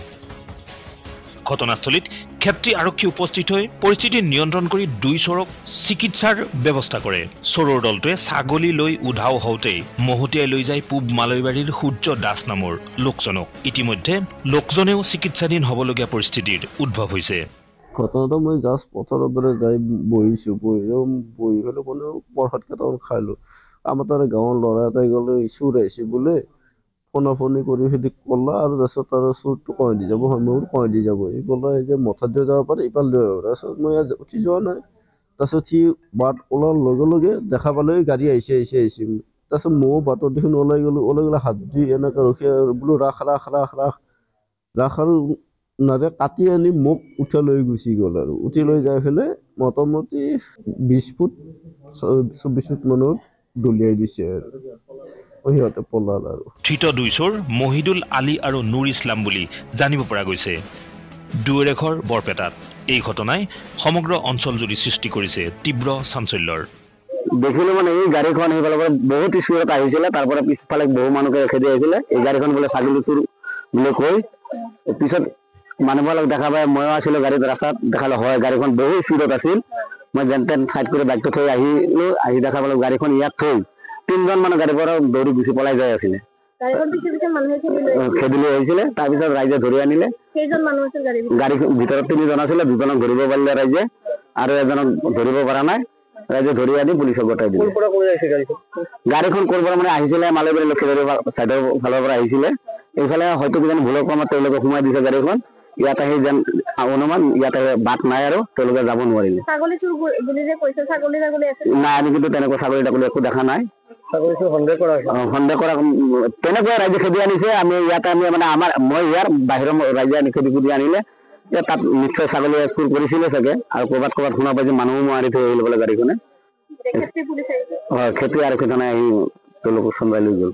ঘটনাস্থলীত ক্ষেত্ৰী আৰক্ষী উপস্থিত হৈ পৰিস্থিতি নিয়ন্ত্ৰণ কৰি 2 চোৰক চিকিৎসাৰ ব্যৱস্থা কৰে। চোৰৰ দলটোৱে ছাগলী লৈ উধাও হওঁতেই মহতিয়াই লৈ যায় পূব মালৈবাৰীৰ সূৰ্য দাস নামৰ লোকজনক। ইতিমধ্যে লোকজনেও চিকিৎসাধীন হ'বলগীয়া পৰিস্থিতিৰ উদ্ভৱ হৈছে। ঘটনাটো মই জাষ্ট পথৰ পৰা যাই বহিছোঁ, বহি পেলাই কোনো প্ৰসাদ কেইটামান খাইলোঁ। আমাৰ তাৰে গাঁৱৰ ল'ৰা এটাই গ'লে চোৰ আহিছে বোলে, ফোনাফোনি কৰি ফেলি ক'লা আৰু তাৰপিছত আৰু চোৰটো কমাই দি যাব, মোৰ কমাই দি যাব। সি ক'লা যে মথাত দিও যাব পাৰে, ইফাল দিও যাব। তাৰপিছত মই উঠি যোৱা নাই। তাৰপিছত সি বাট ওলোৱাৰ লগে লগে দেখা পালে গাড়ী আহিছে। তাৰপিছত ময়ো বাটত দেখোন ওলাই গ'লে হাত দি এনেকৈ ৰখি বোলো ৰাখ আৰু নাৰে কাটি আনি মোক উঠাই লৈ গুচি গ'ল আৰু উঠি লৈ যাই পেলাই মোটামুটি 20 ফুট 24 ফুট মানত দলিয়াই দিছে আৰু সিহঁতে পলাল আৰু। ধৃত 2 চোৰ মহিদুল আলী আৰু নুৰ ইছলাম বুলি জানিব পৰা গৈছে। দুয়োৰে ঘৰ বৰপেটাত। এই ঘটনাই সমগ্ৰ অঞ্চলজুৰি সৃষ্টি কৰিছে তীব্ৰ চাঞ্চল্যৰ। দেখিলো মানে এই গাড়ীখন সেইফালৰ পৰা বহুত স্পীডত আহিছিলে, তাৰ পৰা পিছফালে বহু মানুহকে খেদি আহিছিলে। এই গাড়ীখন বোলে ছাগলী চোৰ বুলি কৈ পিছত মানুহবিলাক দেখা পাই ময়ো আছিলোঁ গাড়ীত, ৰাস্তাত দেখালে হয় গাড়ীখন বহু স্পীডত আছিল। মই যেন তেন চাইড কৰি বাইকটো থৈ আহিলোঁ, আহি দেখা পালোঁ গাড়ীখন ইয়াত থৈ 3জন মানুহ গাড়ীৰ পৰা দৌৰি গুচি পলাই যাই আছিলে। খেদি লৈ আহিছিলে তাৰপিছত ৰাইজে ধৰি আনিলে গাড়ী ভিতৰত 3জন আছিলে 2জনক ধৰিব পাৰিলে ৰাইজে আৰু এজনক ধৰিব পৰা নাই ৰাইজে ধৰি আনি পুলিচক গতাই দিলে গাড়ীখন ক'ৰ পৰা মানে আহিছিলে মালবাৰী লক্ষীবাৰী চাইডৰ ফালৰ পৰা আহিছিলে এইফালে হয়তো কিজানি ভুলৰ ক্ৰমত তেওঁলোকে সোমাই দিছে গাড়ীখন ইয়াত আহি যেন অনুমান ইয়াত বাট নাই আৰু তেওঁলোকে যাব নোৱাৰিলে নাই আমি কিন্তু তেনেকুৱা ছাগলী তাগলী একো দেখা নাই সন্দেহ কৰা তেনেকুৱা ৰাইজে খেদি আনিছে আমি ইয়াতে আমি মানে আমাৰ মই ইয়াৰ বাহিৰৰ ৰাইজে আনি খেদি আনিলে তাত নিশ্চয় ছাগলী চুৰ কৰিছিলে চাগে আৰু ক'ৰবাত শুনা পাইছে মানুহো মাৰি থৈ আহিলে বোলে গাড়ীখনে হয় খেতি আৰু খেতানে আহি তেওঁলোকক চম্ভাই লৈ গ'ল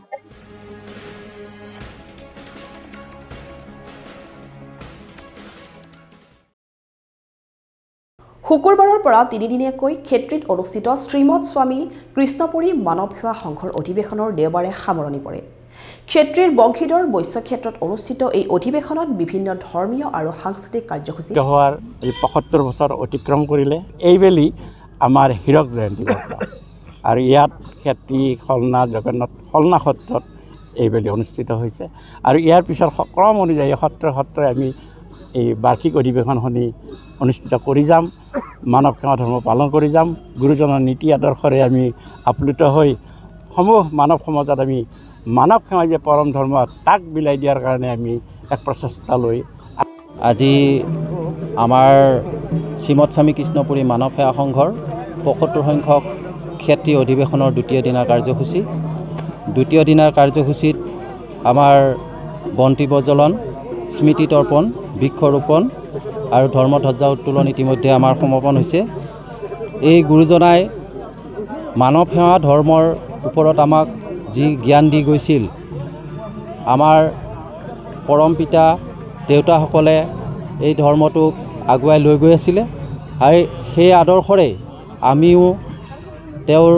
শুকুৰবাৰৰ পৰা 3দিনীয়াকৈ ক্ষেত্ৰীত অনুষ্ঠিত শ্ৰীমৎ স্বামী কৃষ্ণপুৰী মানৱ সেৱা সংঘৰ অধিৱেশনৰ দেওবাৰে সামৰণি পৰে ক্ষেত্ৰীৰ বংশীধৰ বৈশ্য ক্ষেত্ৰত অনুষ্ঠিত এই অধিৱেশনত বিভিন্ন ধৰ্মীয় আৰু সাংস্কৃতিক কাৰ্যসূচী হোৱাৰ ৭৫ বছৰ অতিক্ৰম কৰিলে এইবেলি আমাৰ হীৰক জয়ন্তী বৰ্ষ আৰু ইয়াত ক্ষেত্ৰী খলনা জগন্নাথ খলনা সত্ৰত এইবেলি অনুষ্ঠিত হৈছে আৰু ইয়াৰ পিছত ক্ৰম অনুযায়ী সত্ৰই আমি এই বাৰ্ষিক অধিৱেশনখনি অনুষ্ঠিত কৰি যাম মানৱ সেৱা ধৰ্ম পালন কৰি যাম গুৰুজনৰ নীতি আদৰ্শৰে আমি আপ্লুত হৈ সমূহ মানৱ সমাজত আমি মানৱ সেৱা যে পৰম ধৰ্ম তাক বিলাই দিয়াৰ কাৰণে আমি এক প্ৰচেষ্টা লৈ আজি আমাৰ শ্ৰীমৎ স্বামী কৃষ্ণপুৰী মানৱ সেৱা সংঘৰ ৭৫ সংখ্যক ক্ষেত্ৰী অধিৱেশনৰ দ্বিতীয় দিনাৰ কাৰ্যসূচী দ্বিতীয় দিনাৰ কাৰ্যসূচীত আমাৰ বন্তি প্ৰজ্বলন স্মৃতি তৰ্পণ বৃক্ষৰোপণ আৰু ধৰ্মধ্বজা উত্তোলন ইতিমধ্যে আমাৰ সমাপন হৈছে এই গুৰুজনাই মানৱ সেৱা ধৰ্মৰ ওপৰত আমাক যি জ্ঞান দি গৈছিল আমাৰ পৰম পিতা দেউতাসকলে এই ধৰ্মটোক আগুৱাই লৈ গৈ আছিলে আৰু সেই আদৰ্শৰে আমিও তেওঁৰ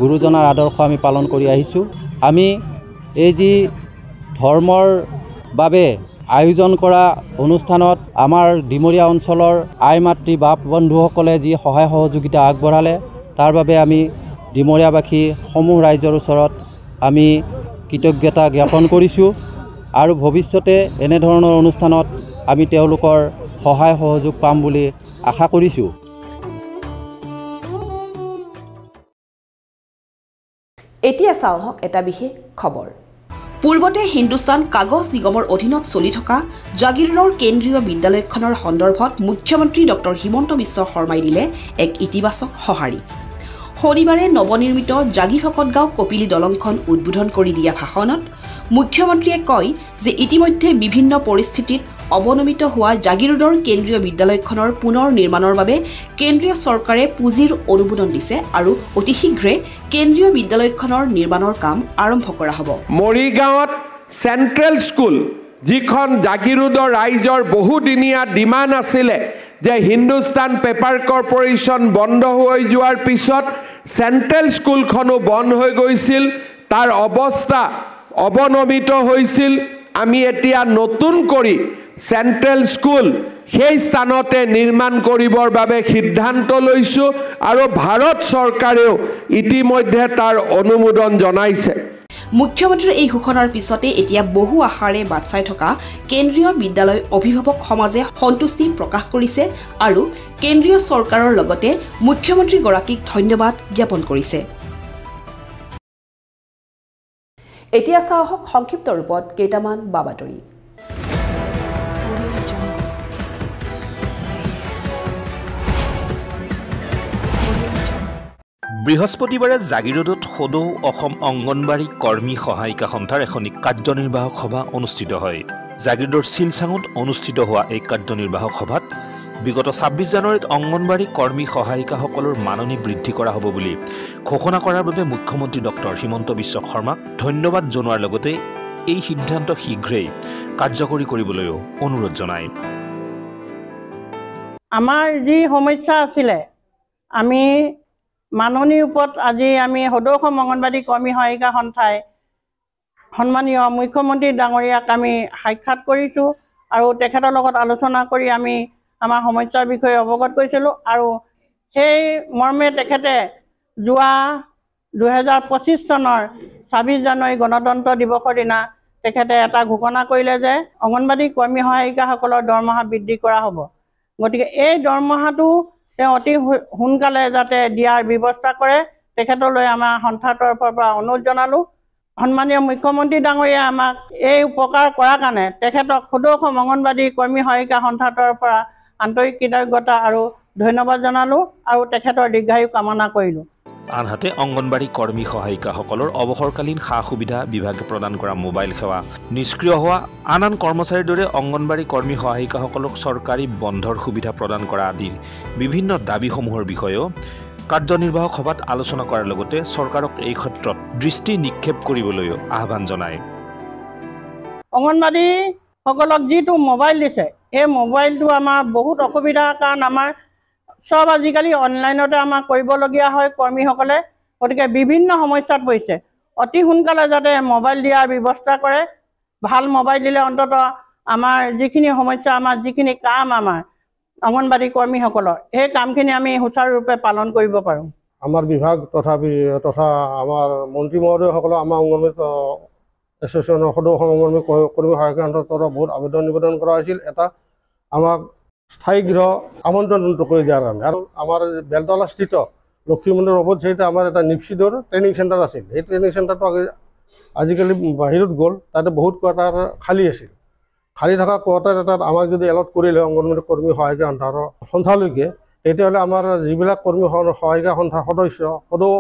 গুৰুজনাৰ আদৰ্শ আমি পালন কৰি আহিছোঁ আমি এই যি ধৰ্মৰ বাবে আয়োজন কৰা অনুষ্ঠানত আমাৰ ডিমৰীয়া অঞ্চলৰ আই মাতৃ বাপ বন্ধুসকলে যি সহায় সহযোগিতা আগবঢ়ালে তাৰ বাবে আমি ডিমৰীয়াবাসী সমূহ ৰাইজৰ ওচৰত আমি কৃতজ্ঞতা জ্ঞাপন কৰিছোঁ আৰু ভৱিষ্যতে এনেধৰণৰ অনুষ্ঠানত আমি তেওঁলোকৰ সহায় সহযোগ পাম বুলি আশা কৰিছোঁ এতিয়া চাওক এটা বিশেষ খবৰ পূৰ্বতে হিন্দুস্তান কাগজ নিগমৰ অধীনত চলি থকা জাগিৰোডৰ কেন্দ্ৰীয় বিদ্যালয়খনৰ সন্দৰ্ভত মুখ্যমন্ত্ৰী ডক্টৰ হিমন্ত বিশ্ব শৰ্মাই দিলে এক ইতিবাচক সঁহাৰি শনিবাৰে নৱনিৰ্মিত জাগি ফকত গাঁও কপিলি দলংখন উদ্বোধন কৰি দিয়া ভাষণত মুখ্যমন্ত্ৰীয়ে কয় যে ইতিমধ্যে বিভিন্ন পৰিস্থিতিত অৱনমিত হোৱা জাগিৰোডৰ কেন্দ্ৰীয় বিদ্যালয়খনৰ পুনৰ নিৰ্মাণৰ বাবে কেন্দ্ৰীয় চৰকাৰে পুঁজিৰ অনুমোদন দিছে আৰু অতি শীঘ্ৰে কেন্দ্ৰীয় বিদ্যালয়খনৰ নিৰ্মাণৰ কাম আৰম্ভ কৰা হ'ব মৰিগাঁৱত চেণ্ট্ৰেল স্কুল যিখন জাগিৰোডৰ ৰাইজৰ বহুদিনীয়া ডিমাণ্ড আছিলে যে হিন্দুস্তান পেপাৰ কৰ্পোৰেশ্যন বন্ধ হৈ যোৱাৰ পিছত চেণ্ট্ৰেল স্কুলখনো বন্ধ হৈ গৈছিল তাৰ অৱস্থা অৱনমিত হৈছিল আমি এতিয়া নতুন কৰি চেণ্ট্ৰেল স্কুল সেই স্থানতে নিৰ্মাণ কৰিবৰ বাবে সিদ্ধান্ত লৈছোঁ আৰু ভাৰত চৰকাৰেও ইতিমধ্যে তাৰ অনুমোদন জনাইছে মুখ্যমন্ত্ৰীৰ এই ঘোষণাৰ পিছতে এতিয়া বহু আশাৰে বাট চাই থকা কেন্দ্ৰীয় বিদ্যালয় অভিভাৱক সমাজে সন্তুষ্টি প্ৰকাশ কৰিছে আৰু কেন্দ্ৰীয় চৰকাৰৰ লগতে মুখ্যমন্ত্ৰীগৰাকীক ধন্যবাদ জ্ঞাপন কৰিছে এতিয়া চাওক সংক্ষিপ্ত ৰূপত কেইটামান বাতৰি বৃহস্পতিবাৰে জাগিৰোডত সদৌ অসম অংগনবাড়ী কৰ্মী সহায়িকা সন্থাৰ এখনি কাৰ্যনিৰ্বাহক সভা অনুষ্ঠিত হয় জাগিৰোডৰ শিলচাঙত অনুষ্ঠিত হোৱা এই কাৰ্যনিৰ্বাহক সভাত বিগত ২৬ জানুৱাৰীত অংগনবাড়ী কৰ্মী সহায়িকাসকলৰ মাননি বৃদ্ধি কৰা হ'ব বুলি ঘোষণা কৰাৰ বাবে মুখ্যমন্ত্ৰী ডক্টৰ হিমন্ত বিশ্ব শৰ্মাক ধন্যবাদ জনোৱাৰ লগতে এই সিদ্ধান্ত শীঘ্ৰেই কাৰ্যকৰী কৰিবলৈও অনুৰোধ জনায় আমাৰ যি সমস্যা আছিলে আমি মাননীৰ ওপৰত আজি আমি সদৌ অসম অংগনবাড়ী কৰ্মী সহায়িকা সন্থাই সন্মানীয় মুখ্যমন্ত্ৰী ডাঙৰীয়াক আমি সাক্ষাৎ কৰিছোঁ আৰু তেখেতৰ লগত আলোচনা কৰি আমি আমাৰ সমস্যাৰ বিষয়ে অৱগত কৰিছিলোঁ আৰু সেই মৰ্মে তেখেতে যোৱা 2025 চনৰ 26 জানুৱাৰী গণতন্ত্ৰ দিৱসৰ দিনা তেখেতে এটা ঘোষণা কৰিলে যে অংগনবাড়ী কৰ্মী সহায়িকাসকলৰ দৰমহা বৃদ্ধি কৰা হ'ব। গতিকে এই দৰমহাটো তেওঁ অতি সোনকালে যাতে দিয়াৰ ব্যৱস্থা কৰে তেখেতলৈ আমাৰ সন্থাৰ তৰফৰ পৰা অনুৰোধ জনালোঁ। সন্মানীয় মুখ্যমন্ত্ৰী ডাঙৰীয়াই আমাক এই উপকাৰ কৰাৰ কাৰণে তেখেতক সদৌ অসম অংগনবাড়ী কৰ্মী সহায়িকা সন্থাৰ তৰফৰ পৰা আন্তৰিক কৃতজ্ঞতা আৰু ধন্যবাদ জনালোঁ আৰু তেখেতৰ দীৰ্ঘায়ু কামনা কৰিলোঁ। আনহাতে অংগনবাড়ী কৰ্মী সহায়িকাসকলৰ অৱসৰকালীন সা সুবিধা বিভাগে প্ৰদান কৰা মোবাইল সেৱা নিষ্ক্ৰিয় হোৱা, আন কৰ্মচাৰীৰ দৰে অংগনবাড়ী কৰ্মী সহায়িকাসকলক চৰকাৰী বন্ধৰ সুবিধা প্ৰদান কৰা আদিৰ বিভিন্ন দাবীসমূহৰ বিষয়েও কাৰ্যনিৰ্বাহক সভাত আলোচনা কৰাৰ লগতে চৰকাৰক এই ক্ষেত্ৰত দৃষ্টি নিক্ষেপ কৰিবলৈও আহ্বান জনায়। অংগনবাড়ীসকলক যিটো মোবাইল দিছে এই মোবাইলটো আমাৰ বহুত অসুবিধা, কাৰণ আমাৰ সব আজিকালি অনলাইনতে আমাক কৰিবলগীয়া হয় কৰ্মীসকলে। গতিকে বিভিন্ন সমস্যাত পৰিছে। অতি সোনকালে যাতে মোবাইল দিয়াৰ ব্যৱস্থা কৰে, ভাল মোবাইল দিলে অন্তত আমাৰ যিখিনি সমস্যা, আমাৰ যিখিনি কাম আমাৰ অংগনবাড়ী কৰ্মীসকলৰ সেই কামখিনি আমি সুচাৰুৰূপে পালন কৰিব পাৰোঁ। আমাৰ বিভাগ তথা আমাৰ মন্ত্ৰী মহোদয়সকলক আমাৰ অংগনবাড়ী এছ'চিয়েশ্যনৰ সদৌ অসম অংগনবাড়ী কৰ্মী সহায়িকা সন্থাৰ তৰফৰ বহুত আবেদন নিবেদন কৰা হৈছিল। এটা আমাক স্থায়ী গৃহ আমন্ত্ৰণ কৰি দিয়াৰ কাৰণে, আৰু আমাৰ বেলতলাস্থিত লক্ষ্মী মন্দিৰৰ অপজিটে আমাৰ এটা নিপচিডৰ ট্ৰেইনিং চেণ্টাৰ আছিল। সেই ট্ৰেইনিং চেণ্টাৰটো আজিকালি বাহিৰত গ'ল, তাতে বহুত কোৱাৰ্টাৰ খালী আছিল। খালী থকা কোৱাৰ্টাৰ এটাত আমাক যদি এলট কৰিলে অংগনবাড়ী কৰ্মী সহায়িকা সন্থালৈকে, তেতিয়াহ'লে আমাৰ যিবিলাক কৰ্মী সহায়িকা সন্থাৰ সদস্য সদৌ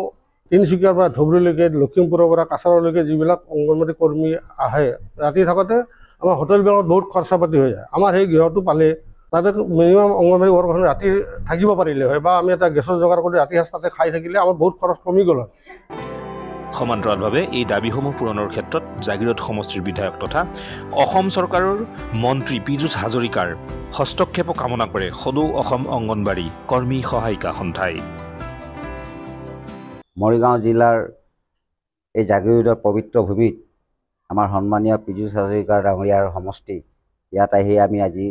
তিনিচুকীয়াৰ পৰা ধুবুৰীলৈকে, লখিমপুৰৰ পৰা কাছাৰলৈকে যিবিলাক অংগনবাড়ী কৰ্মী আহে, ৰাতি থাকোঁতে আমাৰ হোটেলবিলাকত বহুত খৰচা পাতি হৈ যায়। আমাৰ সেই গৃহটো পালে তাতে মিনিমাম অংগনবাড়ী ৱৰ্কাৰখন ৰাতি থাকিব পাৰিলে হয়, বা আমি এটা গেছৰ যোগাৰ কৰি ৰাতি সাঁজ তাতে খাই থাকিলে আমাৰ বহুত খৰচ কমি গ'ল হয়। সমান্তৰালভাৱে এই দাবীসমূহ পূৰণৰ ক্ষেত্ৰত জাগিৰোড সমষ্টিৰ বিধায়ক তথা অসম চৰকাৰৰ মন্ত্ৰী পীযুষ হাজৰিকাৰ হস্তক্ষেপো কামনা কৰে সদৌ অসম অংগনবাড়ী কৰ্মী সহায়িকা সন্থাই। মৰিগাঁও জিলাৰ এই জাগিৰোডৰ পবিত্ৰ ভূমিত আমাৰ সন্মানীয় পীযুষ হাজৰিকাৰ ডাঙৰীয়াৰ সমষ্টি, ইয়াত আহি আমি আজি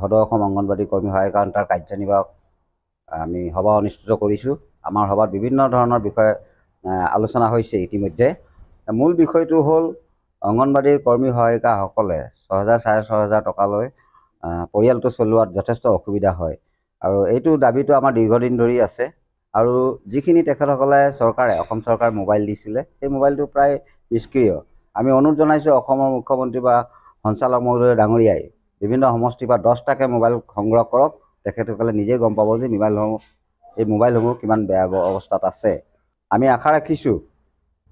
সদৌ অসম অংগনবাড়ী কৰ্মী সহায়িকা সন্থাৰ কাৰ্যনিৰ্বাহক আমি সভা অনুষ্ঠিত কৰিছোঁ। আমাৰ সভাত বিভিন্ন ধৰণৰ বিষয়ে আলোচনা হৈছে। ইতিমধ্যে মূল বিষয়টো হ'ল অংগনবাড়ীৰ কৰ্মী সহায়িকাসকলে 6,000 4,500 টকালৈ পৰিয়ালটো চলোৱাত যথেষ্ট অসুবিধা হয়, আৰু এইটো দাবীটো আমাৰ দীৰ্ঘদিন ধৰি আছে। আৰু যিখিনি তেখেতসকলে চৰকাৰে অসম চৰকাৰে মোবাইল দিছিলে, সেই মোবাইলটো প্ৰায় নিষ্ক্ৰিয়। আমি অনুৰোধ জনাইছোঁ অসমৰ মুখ্যমন্ত্ৰী বা সঞ্চালক মহোদয় ডাঙৰীয়াই বিভিন্ন সমষ্টিৰ পৰা 10টাকৈ মোবাইল সংগ্ৰহ কৰক। তেখেতসকলে নিজেই গম পাব যে এই মোবাইলসমূহ কিমান বেয়া অৱস্থাত আছে। আমি আশা ৰাখিছোঁ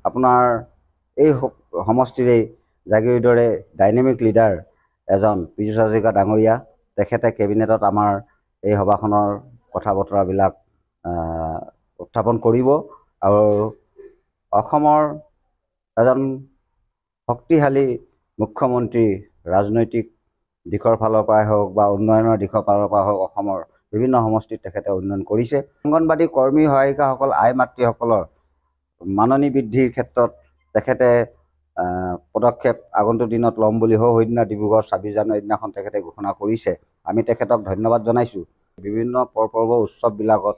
আপোনাৰ এই সমষ্টিৰে জাগিৰোডৰে ডাইনেমিক লিডাৰ এজন পীযুষ হাজৰিকা ডাঙৰীয়া, তেখেতে কেবিনেটত আমাৰ এই সভাখনৰ কথা বতৰাবিলাক উত্থাপন কৰিব, আৰু অসমৰ এজন শক্তিশালী মুখ্যমন্ত্ৰী ৰাজনৈতিক দিশৰ ফালৰ পৰাই হওক বা উন্নয়নৰ দিশৰ ফালৰ পৰা হওক অসমৰ বিভিন্ন সমষ্টিত তেখেতে উন্নয়ন কৰিছে। অংগনবাড়ী কৰ্মী সহায়িকাসকল আই মাতৃসকলৰ মাননি বৃদ্ধিৰ ক্ষেত্ৰত তেখেতে পদক্ষেপ আগন্তুক দিনত ল'ম বুলি সেইদিনা ডিব্ৰুগড় 26 জানুৱাৰী দিনাখন তেখেতে ঘোষণা কৰিছে। আমি তেখেতক ধন্যবাদ জনাইছোঁ। বিভিন্ন পৰ্ব উৎসৱবিলাকত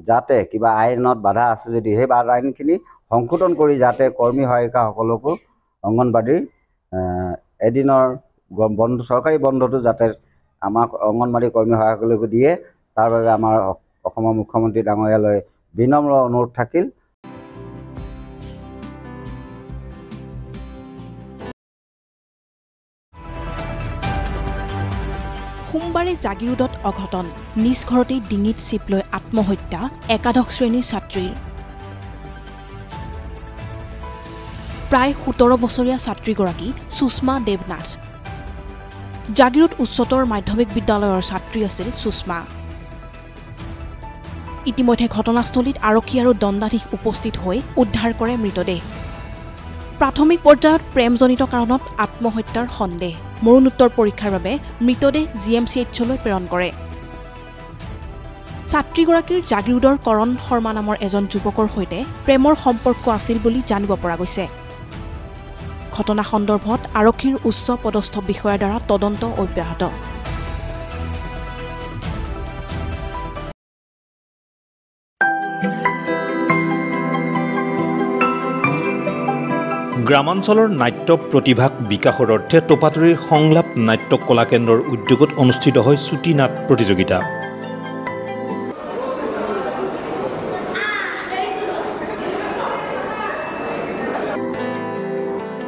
যাতে কিবা আইনত বাধা আছে যদি সেই আইনখিনি সংশোধন কৰি যাতে কৰ্মী সহায়িকাসকলকো অংগনবাড়ীৰ এদিনৰ চৰকাৰী বন্ধটো যাতে আমাক অংগনবাড়ী কৰ্মী সহায়কলৈকো দিয়ে, তাৰ বাবে আমাৰ অসমৰ মুখ্যমন্ত্ৰী ডাঙৰীয়ালৈ বিনম্ৰ অনুৰোধ থাকিল। সোমবাৰে জাগিৰোডত অঘটন, নিজ ঘৰতেই ডিঙিত চিপ লৈ আত্মহত্যা একাদশ শ্ৰেণীৰ ছাত্ৰীৰ। প্ৰায় 17 বছৰীয়া ছাত্ৰীগৰাকী সুষমা দেৱনাথ। জাগিৰোড উচ্চতৰ মাধ্যমিক বিদ্যালয়ৰ ছাত্ৰী আছিল সুষমা। ইতিমধ্যে ঘটনাস্থলীত আৰক্ষী আৰু দণ্ডাধীশ উপস্থিত হৈ উদ্ধাৰ কৰে মৃতদেহ। প্ৰাথমিক পৰ্যায়ত প্ৰেমজনিত কাৰণত আত্মহত্যাৰ সন্দেহ। মৰণোত্তৰ পৰীক্ষাৰ বাবে মৃতদেহ GMCHলৈ প্ৰেৰণ কৰে। ছাত্ৰীগৰাকীৰ জাগিৰোডৰ কৰণ শৰ্মা নামৰ এজন যুৱকৰ সৈতে প্ৰেমৰ সম্পৰ্ক আছিল বুলি জানিব পৰা গৈছে। ঘটনা সন্দৰ্ভত আৰক্ষীৰ উচ্চ পদস্থ বিষয়াৰ দ্বাৰা তদন্ত অব্যাহত। গ্ৰামাঞ্চলৰ নাট্য প্ৰতিভাক বিকাশৰ অৰ্থে টপাতৰিৰ সংলাপ নাট্য কলা কেন্দ্ৰৰ উদ্যোগত অনুষ্ঠিত হয় চুটি নাট প্ৰতিযোগিতা।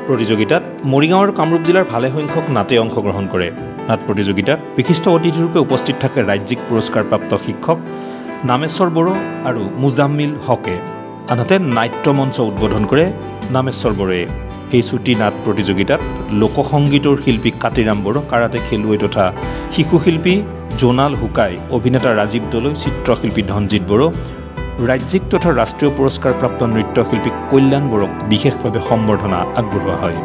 প্ৰতিযোগিতাত মৰিগাঁৱৰ কামৰূপ জিলাৰ ভালেসংখ্যক নাটে অংশগ্ৰহণ কৰে। নাট প্ৰতিযোগিতাত বিশিষ্ট অতিথিৰূপে উপস্থিত থাকে ৰাজ্যিক পুৰস্কাৰপ্ৰাপ্ত শিক্ষক নামেশ্বৰ বড়ো আৰু মুজাম্মিল হকে। আনহাতে নাট্য মঞ্চ উদ্বোধন কৰে নামেশ্বৰ বড়োৱে। এই চুটি নাট প্ৰতিযোগিতাত লোকসংগীতৰ শিল্পী কাতিৰাম বড়ো, কাৰাটে খেলুৱৈ তথা শিশু শিল্পী জোনাল হুকাই, অভিনেতা ৰাজীৱ দলৈ, চিত্ৰশিল্পী ধনজিৎ বড়ো, ৰাজ্যিক তথা ৰাষ্ট্ৰীয় পুৰস্কাৰপ্ৰাপ্ত নৃত্যশিল্পী কল্যাণ বড়োক বিশেষভাৱে সম্বৰ্ধনা আগবঢ়োৱা হয়।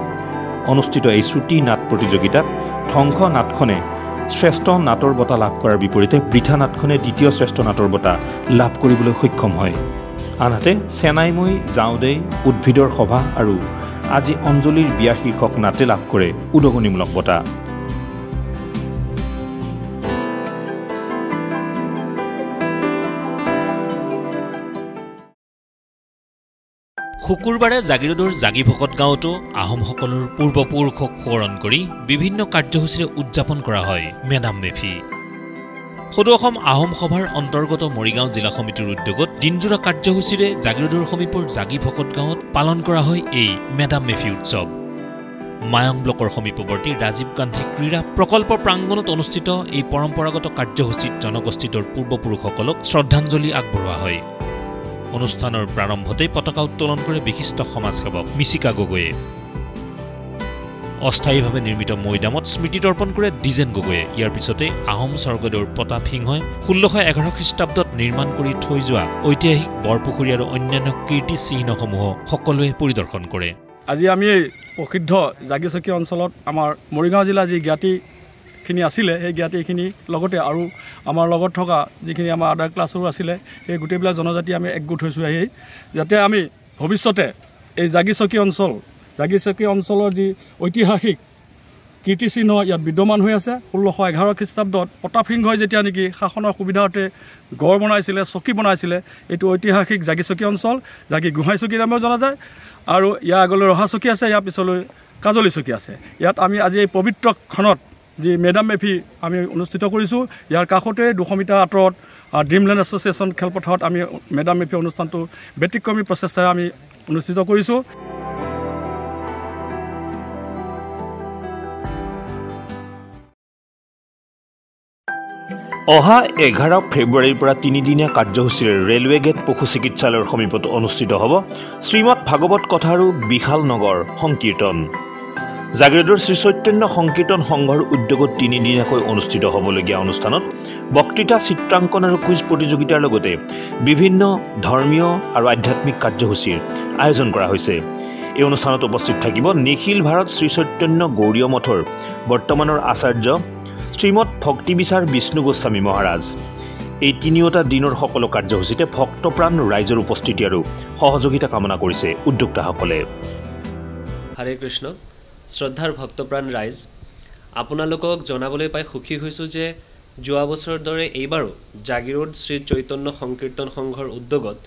অনুষ্ঠিত এই চুটি নাট প্ৰতিযোগিতাত ধ্বংস নাটখনে শ্ৰেষ্ঠ নাটৰ বঁটা লাভ কৰাৰ বিপৰীতে বৃথা নাটখনে দ্বিতীয় শ্ৰেষ্ঠ নাটৰ বঁটা লাভ কৰিবলৈ সক্ষম হয়। আনহাতে চেনাইমৈ যাওঁদে, উদ্ভিদৰ সভা আৰু আজি অঞ্জলিৰ বিয়া শীৰ্ষক নাটে লাভ কৰে উদগনিমূলক বঁটা। শুকুৰবাৰে জাগিৰোডৰ জাগিভকত গাঁৱতো আহোমসকলৰ পূৰ্বপুৰুষক সোঁৱৰণ কৰি বিভিন্ন কাৰ্যসূচীৰে উদযাপন কৰা হয় মেডাম মেফি। সদৌ অসম আহোম সভাৰ অন্তৰ্গত মৰিগাঁও জিলা সমিতিৰ উদ্যোগত দিনজোৰা কাৰ্যসূচীৰে জাগিৰোডৰ সমীপৰ জাগিভকত গাঁৱত পালন কৰা হয় এই মেডাম মেফি উৎসৱ। মায়ং ব্লকৰ সমীপৱৰ্তী ৰাজীৱ গান্ধী ক্ৰীড়া প্ৰকল্প প্ৰাংগণত অনুষ্ঠিত এই পৰম্পৰাগত কাৰ্যসূচীত জনগোষ্ঠীটোৰ পূৰ্বপুৰুষসকলক শ্ৰদ্ধাঞ্জলি আগবঢ়োৱা হয়। অনুষ্ঠানৰ প্ৰাৰম্ভতে পতাকা উত্তোলন কৰে বিশিষ্ট সমাজসেৱক মিচিকা গগৈয়ে। অস্থায়ীভাৱে নিৰ্মিত মৈদামত স্মৃতি তৰ্পণ কৰে দ্বিজেন গগৈয়ে। ইয়াৰ পিছতে আহোম স্বৰ্গদেউৰ প্ৰতাপ সিংহই 1611 খ্ৰীষ্টাব্দত নিৰ্মাণ কৰি থৈ যোৱা ঐতিহাসিক বৰপুখুৰী আৰু অন্যান্য কীৰ্তিচিহ্নসমূহ সকলোৱে পৰিদৰ্শন কৰে। আজি আমি প্ৰসিদ্ধ জাগিচকী অঞ্চলত আমাৰ মৰিগাঁও জিলা যি জ্ঞাতিখিনি আছিলে সেই জ্ঞাতিখিনি লগতে আৰু আমাৰ লগত থকা যিখিনি আমাৰ আদাৰ ক্লাছৰো আছিলে সেই গোটেইবিলাক জনজাতি আমি একগোট হৈছোঁ আহি, যাতে আমি ভৱিষ্যতে এই জাগিচকী অঞ্চলৰ যি ঐতিহাসিক কীৰ্তিচিহ্ন ইয়াত বিদ্যমান হৈ আছে। 1611 খ্ৰীষ্টাব্দত প্ৰতাপ সিংহই যেতিয়া নেকি শাসনৰ সুবিধাৰ্থে গড় বনাইছিলে, চকী বনাইছিলে, এইটো ঐতিহাসিক জাগিচকী অঞ্চল, জাগি গোহাঁই চকী নামেও জনা যায়। আৰু ইয়াৰ আগলৈ ৰহা চকী আছে, ইয়াৰ পিছলৈ কাজলী চকী আছে। ইয়াত আমি আজি এই পবিত্ৰ ক্ষণত যি মেডাম মেফি আমি অনুষ্ঠিত কৰিছোঁ, ইয়াৰ কাষতে 200 মিটাৰ আঁতৰত ড্ৰিমলেণ্ড এছ'চিয়েশ্যন খেলপথাৰত আমি মেডাম মেফি অনুষ্ঠানটো ব্যতিক্ৰমী প্ৰচেষ্টাৰে আমি অনুষ্ঠিত কৰিছোঁ। অহা 11 ফেব্ৰুৱাৰীৰ পৰা 3দিনীয়া কাৰ্যসূচীৰে ৰেলৱে গেট পশু চিকিৎসালয়ৰ সমীপত অনুষ্ঠিত হ'ব শ্ৰীমদ ভাগৱত কথা আৰু বিশাল নগৰ সংকীৰ্তন। জাগিৰোডৰ শ্ৰী চৈতন্য সংকীৰ্তন সংঘৰ উদ্যোগত 3দিনীয়াকৈ অনুষ্ঠিত হ'বলগীয়া অনুষ্ঠানত বক্তৃতা, চিত্ৰাংকন আৰু কুইজ প্ৰতিযোগিতাৰ লগতে বিভিন্ন ধৰ্মীয় আৰু আধ্যাত্মিক কাৰ্যসূচীৰ আয়োজন কৰা হৈছে। এই অনুষ্ঠানত উপস্থিত থাকিব নিখিল ভাৰত শ্ৰী চৈতন্য গৌড়ীয় মঠৰ বৰ্তমানৰ আচাৰ্য শ্ৰীমদ ভক্তিবিচাৰ বিষ্ণু গোস্বামী মহাৰাজ। এই 3টা দিনৰ সকলো কাৰ্যসূচীতে ভক্তপ্ৰাণ ৰাইজৰ উপস্থিতি আৰু সহযোগিতা কামনা কৰিছে উদ্যোক্তাসকলে। হৰে কৃষ্ণ। শ্ৰদ্ধাৰ ভক্তপ্ৰাণ ৰাইজ, আপোনালোকক জনাবলৈ পাই সুখী হৈছোঁ যে যোৱা বছৰৰ দৰে এইবাৰো জাগিৰোড শ্ৰী চৈতন্য সংকীৰ্তন সংঘৰ উদ্যোগত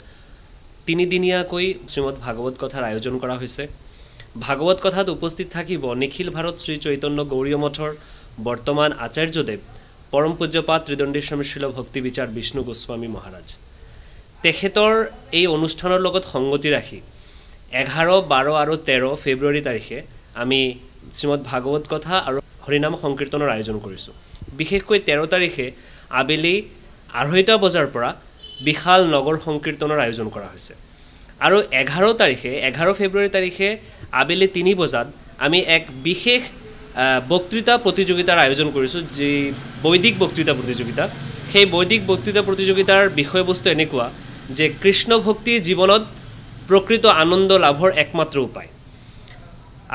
3দিনীয়াকৈ শ্ৰীমদ ভাগৱত কথাৰ আয়োজন কৰা হৈছে। ভাগৱত কথাত উপস্থিত থাকিব নিখিল ভাৰত শ্ৰী চৈতন্য গৌড়ীয় মঠৰ বৰ্তমান আচাৰ্যদেৱ পৰম পূজ্যপাত ত্ৰিদণ্ডী স্বামী শ্ৰীল ভক্তি বিচাৰ বিষ্ণু গোস্বামী মহাৰাজ। তেখেতৰ এই অনুষ্ঠানৰ লগত সংগতি ৰাখি 11, 12 আৰু 13 ফেব্ৰুৱাৰী তাৰিখে আমি শ্ৰীমদ ভাগৱত কথা আৰু হৰিনাম সংকীৰ্তনৰ আয়োজন কৰিছোঁ। বিশেষকৈ 13 তাৰিখে আবেলি 2:30 বজাৰ পৰা বিশাল নগৰ সংকীৰ্তনৰ আয়োজন কৰা হৈছে। আৰু 11 ফেব্ৰুৱাৰী তাৰিখে আবেলি 3 বজাত আমি এক বিশেষ বক্তৃতা প্ৰতিযোগিতাৰ আয়োজন কৰিছোঁ, যি বৈদিক বক্তৃতা প্ৰতিযোগিতা। সেই বৈদিক বক্তৃতা প্ৰতিযোগিতাৰ বিষয়বস্তু এনেকুৱা যে কৃষ্ণ ভক্তি জীৱনত প্ৰকৃত আনন্দ লাভৰ একমাত্ৰ উপায়।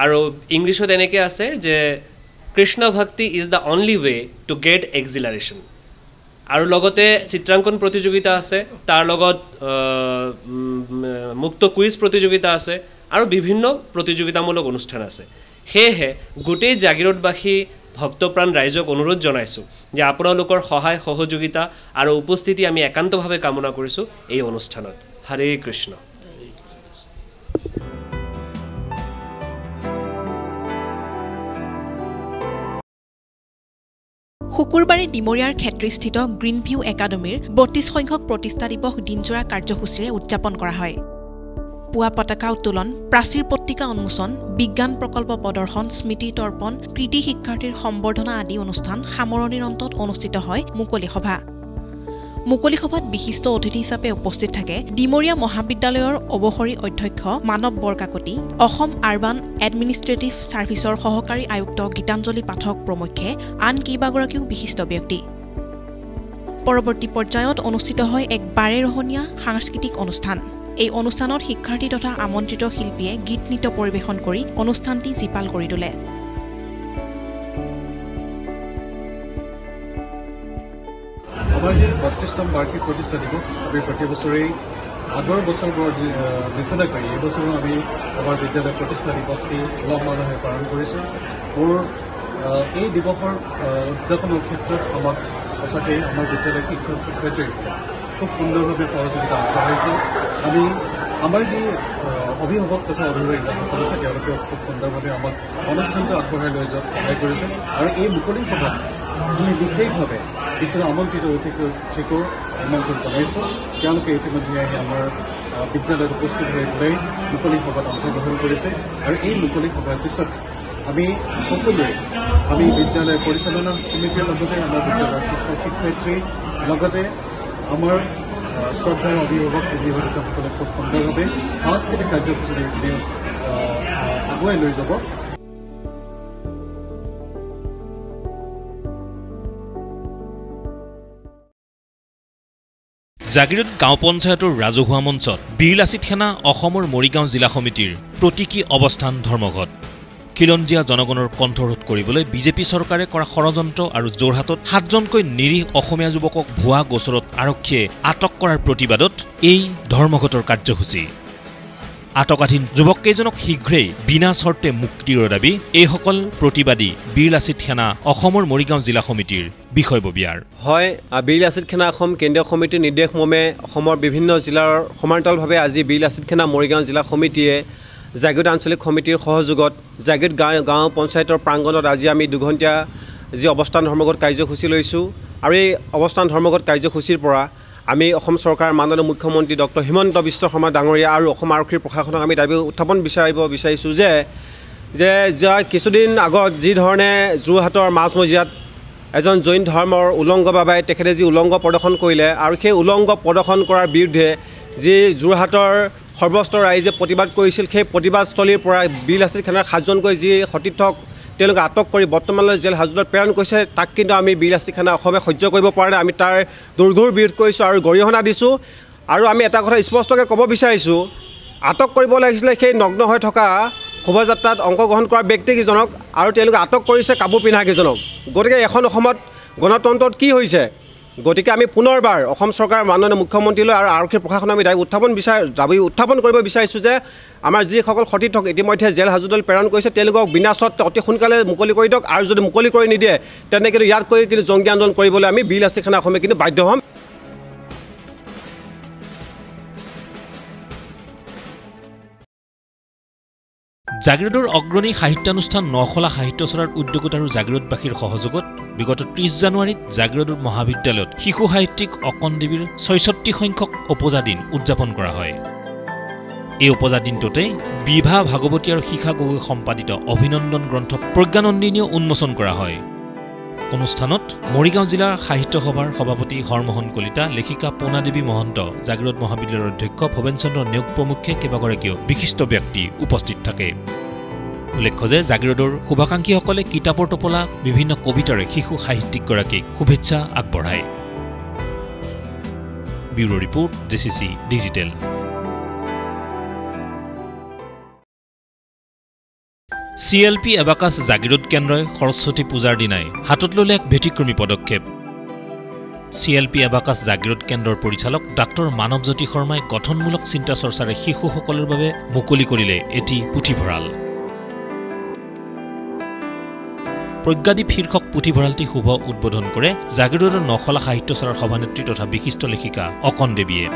আৰু ইংলিছত এনেকৈ আছে যে Krishna bhakti is the only way to get acceleration. আৰু লগতে চিত্ৰাংকন প্ৰতিযোগিতা আছে, তাৰ লগত মুক্ত কুইজ প্ৰতিযোগিতা আছে আৰু বিভিন্ন প্ৰতিযোগিতামূলক অনুষ্ঠান আছে। সেয়েহে গোটেই জাগিৰোডবাসী ভক্তপ্ৰাণ ৰাইজক অনুৰোধ জনাইছোঁ যে আপোনালোকৰ সহায় সহযোগিতা আৰু উপস্থিতি আমি একান্তভাৱে কামনা কৰিছোঁ এই অনুষ্ঠানত। হৰে কৃষ্ণ। শুকুৰবাৰে ডিমৰীয়াৰ ক্ষেত্ৰস্থিত গ্ৰীণ ভিউ একাডেমীৰ ৩২ সংখ্যক প্ৰতিষ্ঠা দিৱস দিনজোৰা কাৰ্যসূচীৰে উদযাপন কৰা হয়। পুৱা পতাকা উত্তোলন, প্ৰাচীৰ পত্ৰিকা উন্মোচন, বিজ্ঞান প্ৰকল্প প্ৰদৰ্শন, স্মৃতি তৰ্পণ, কৃতি শিক্ষাৰ্থীৰ সম্বৰ্ধনা আদি অনুষ্ঠান সামৰণিৰ অন্তত অনুষ্ঠিত হয় মুকলি সভা। মুকলি সভাত বিশিষ্ট অতিথি হিচাপে উপস্থিত থাকে ডিমৰীয়া মহাবিদ্যালয়ৰ অৱসৰী অধ্যক্ষ মানৱ বৰকাকতি, অসম আৰবান এডমিনিষ্ট্ৰেটিভ ছাৰ্ভিচৰ সহকাৰী আয়ুক্ত গীতাঞ্জলি পাঠক প্ৰমুখ্যে আন কেইবাগৰাকীও বিশিষ্ট ব্যক্তি। পৰৱৰ্তী পৰ্যায়ত অনুষ্ঠিত হয় এক বাৰেৰহণীয়া সাংস্কৃতিক অনুষ্ঠান। এই অনুষ্ঠানত শিক্ষাৰ্থী তথা আমন্ত্ৰিত শিল্পীয়ে গীত নৃত্য পৰিৱেশন কৰি অনুষ্ঠানটি জীপাল কৰি তোলে। আমাৰ যে ৩২তম বাৰ্ষিক প্ৰতিষ্ঠা দিৱস আমি প্ৰতি বছৰেই আগৰ বছৰবোৰৰ নিচিনাকৈ এই বছৰো আমি আমাৰ বিদ্যালয় প্ৰতিষ্ঠা দিৱসটি উলহ মালহে পালন কৰিছোঁ। মোৰ এই দিৱসৰ উদযাপনৰ ক্ষেত্ৰত আমাক সঁচাকৈ আমাৰ বিদ্যালয়ৰ শিক্ষক শিক্ষয়িত্ৰী খুব সুন্দৰভাৱে সহযোগিতা আগবঢ়াইছে। আমি আমাৰ যি অভিভাৱক তথা অভিভাৱকসকল আছে তেওঁলোকেও খুব সুন্দৰভাৱে আমাক অনুষ্ঠানটো আগবঢ়াই লৈ যোৱাত সহায় কৰিছে। আৰু এই মুকলি সভাত আমি বিশেষভাৱে কিছু আমন্ত্ৰিত অতিথিকো নিমন্ত্ৰণ জনাইছোঁ। তেওঁলোকে ইতিমধ্যে আহি আমাৰ বিদ্যালয়ত উপস্থিত হৈ পেলাই মুকলি সভাত অংশগ্ৰহণ কৰিছে। আৰু এই মুকলি সভাৰ পিছত আমি সকলোৱে আমি বিদ্যালয়ৰ পৰিচালনা সমিতিৰ লগতে আমাৰ বিদ্যালয়ৰ শিক্ষক শিক্ষয়িত্ৰী লগতে আমাৰ শ্ৰদ্ধাৰ অভিভাৱক অভিভাৱিকাসকলে খুব সুন্দৰভাৱে সাংস্কৃতিক কাৰ্যসূচী আগুৱাই লৈ যাব। জাগিৰোড গাঁও পঞ্চায়তৰ ৰাজহুৱা মঞ্চত বীৰ লাচিত সেনা অসমৰ মৰিগাঁও জিলা সমিতিৰ প্ৰতীকী অৱস্থান ধৰ্মঘট। খিলঞ্জীয়া জনগণৰ কণ্ঠৰোধ কৰিবলৈ বিজেপি চৰকাৰে কৰা ষড়যন্ত্ৰ আৰু যোৰহাটত ৭জনকৈ নিৰীহ অসমীয়া যুৱকক ভুৱা গোচৰত আৰক্ষীয়ে আটক কৰাৰ প্ৰতিবাদত এই ধৰ্মঘটৰ কাৰ্যসূচী। আটকাধীন যুৱককেইজনক শীঘ্ৰেই বিনা চৰ্তে মুক্তিৰ দাবী এইসকল প্ৰতিবাদী বীৰ লাচিত সেনা অসমৰ মৰিগাঁও জিলা সমিতিৰ বিষয়ববীয়াৰ। হয়, বীৰ লাচিত সেনা অসম কেন্দ্ৰীয় সমিতিৰ নিৰ্দেশ মৰ্মে অসমৰ বিভিন্ন জিলাৰ সমান্তৰালভাৱে আজি বীৰ লাচিত সেনা মৰিগাঁও জিলা সমিতিয়ে জাগিৰোড আঞ্চলিক সমিতিৰ সহযোগত জাগিৰোড গাঁও পঞ্চায়তৰ প্ৰাংগণত আজি আমি দুঘণ্টীয়া যি অৱস্থান ধৰ্মঘট কাৰ্যসূচী লৈছোঁ। আৰু এই অৱস্থান ধৰ্মঘট কাৰ্যসূচীৰ পৰা আমি অসম চৰকাৰৰ মাননীয় মুখ্যমন্ত্ৰী ডক্টৰ হিমন্ত বিশ্ব শৰ্মা ডাঙৰীয়া আৰু অসম আৰক্ষীৰ প্ৰশাসনক আমি দাবী উত্থাপন বিচাৰিছোঁ যে যোৱা কিছুদিন আগত যি ধৰণে যোৰহাটৰ মাজমজিয়াত এজন জৈন ধৰ্মৰ উলংঘ বাবাই তেখেতে যি উলংঘ প্ৰদৰ্শন কৰিলে আৰু সেই উলংঘ প্ৰদৰ্শন কৰাৰ বিৰুদ্ধে যি যোৰহাটৰ সৰ্বস্ত ৰাইজে প্ৰতিবাদ কৰিছিল, সেই প্ৰতিবাদস্থলীৰ পৰা বীৰ লাচিত সেনাৰ ৭জনকৈ যি সতীৰ্থক তেওঁলোকে আটক কৰি বৰ্তমানলৈ জেল হাজতত প্ৰেৰণ কৰিছে, তাক কিন্তু আমি বীৰ লাচিত সেনা অসমে সহ্য কৰিব পৰা নাই। আমি তাৰ দুৰ্ঘৰ বিৰোধ কৰিছোঁ আৰু গৰিহণা দিছোঁ। আৰু আমি এটা কথা স্পষ্টকৈ ক'ব বিচাৰিছোঁ, আটক কৰিব লাগিছিলে সেই নগ্ন হৈ থকা শোভাযাত্ৰাত অংশগ্ৰহণ কৰা ব্যক্তিকেইজনক, আৰু তেওঁলোকে আটক কৰিছে কাপোৰ পিন্ধাকেইজনক। গতিকে এখন অসমত গণতন্ত্ৰত কি হৈছে? গতিকে আমি পুনৰবাৰ অসম চৰকাৰৰ মাননীয় মুখ্যমন্ত্ৰীলৈ আৰু আৰক্ষী প্ৰশাসনক আমি দাবী উত্থাপন কৰিব বিচাৰিছোঁ যে আমাৰ যিসকল সতীৰ্থক ইতিমধ্যে জেল হাজতলৈ প্ৰেৰণ কৰিছে তেওঁলোকক বিনা চৰ্তে অতি সোনকালে মুকলি কৰি দিয়ক। আৰু যদি মুকলি কৰি নিদিয়ে তেনে কিন্তু ইয়াতকৈ কিন্তু জংগী আন্দোলন কৰিবলৈ আমি বীৰ লাচিত সেনা অসমে কিন্তু বাধ্য হ'ম। জাগিৰোডৰ অগ্ৰণী সাহিত্যানুষ্ঠান নখলা সাহিত্যচৰাৰ উদ্যোগত আৰু জাগিৰোডবাসীৰ সহযোগত বিগত ৩০ জানুৱাৰীত জাগিৰোডৰ মহাবিদ্যালয়ত শিশু সাহিত্যিক অকণ দেৱীৰ ৬৬ সংখ্যক উপজা দিন উদযাপন কৰা হয়। এই উপজা দিনটোতে বিভা ভাগৱতী আৰু শিখা গগৈ সম্পাদিত অভিনন্দন গ্ৰন্থ প্ৰজ্ঞানন্দিনীও উন্মোচন কৰা হয়। অনুষ্ঠানত মৰিগাঁও জিলাৰ সাহিত্য সভাৰ সভাপতি হৰমোহন কলিতা, লেখিকা পোনা দেৱী মহন্ত, জাগিৰোড মহাবিদ্যালয়ৰ অধ্যক্ষ ভৱেন চন্দ্ৰ নেওগ প্ৰমুখ্যে কেইবাগৰাকীও বিশিষ্ট ব্যক্তি উপস্থিত থাকে। উল্লেখ্য যে জাগিৰোডৰ শুভাকাংক্ষীসকলে কিতাপৰ টোপোলা বিভিন্ন কবিতাৰে শিশু সাহিত্যিকগৰাকীক শুভেচ্ছা আগবঢ়ায়। Bureau report, JCC digital. CLP abacus Jagiroad কেন্দ্ৰই সৰস্বতী পূজাৰ দিনাই হাতত ল'লে এক ব্যতিক্ৰমী পদক্ষেপ। CLP এবাকাছ জাগিৰোড কেন্দ্ৰৰ পৰিচালক ডাক্তৰ মানৱজ্যোতি শৰ্মাই গঠনমূলক চিন্তা চৰ্চাৰে শিশুসকলৰ বাবে মুকলি কৰিলে এটি পুথিভঁৰাল। প্ৰজ্ঞাদীপ শীৰ্ষক পুথিভঁৰালটি শুভ উদ্বোধন কৰে জাগিৰোডৰ নখলা সাহিত্যচৰাৰ সভানেত্ৰী তথা বিশিষ্ট লেখিকা অকণ দেৱীয়ে।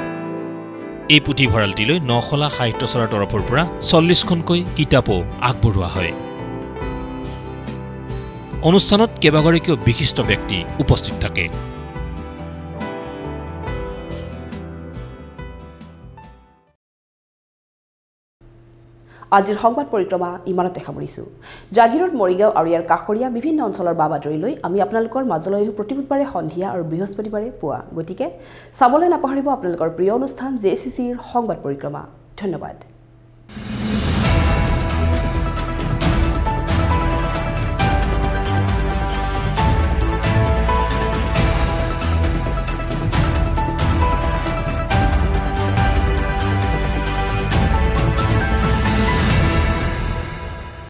এই পুথিভঁৰালটিলৈ নখলা সাহিত্যচৰাৰ তৰফৰ পৰা ৪০খনকৈ কিতাপো আগবঢ়োৱা হয়। অনুষ্ঠানত কেইবাগৰাকীও বিশিষ্ট ব্যক্তি উপস্থিত থাকে। আজিৰ সংবাদ পৰিক্ৰমা ইমানতে সামৰিছোঁ। জাগিৰোড, মৰিগাঁও আৰু ইয়াৰ কাষৰীয়া বিভিন্ন অঞ্চলৰ বাবাতৰি লৈ আমি আপোনালোকৰ মাজলৈ প্ৰতি বুধবাৰে সন্ধিয়া আৰু বৃহস্পতিবাৰে পুৱা। গতিকে চাবলৈ নাপাহৰিব আপোনালোকৰ প্ৰিয় অনুষ্ঠান JCCৰ সংবাদ পৰিক্ৰমা। ধন্যবাদ।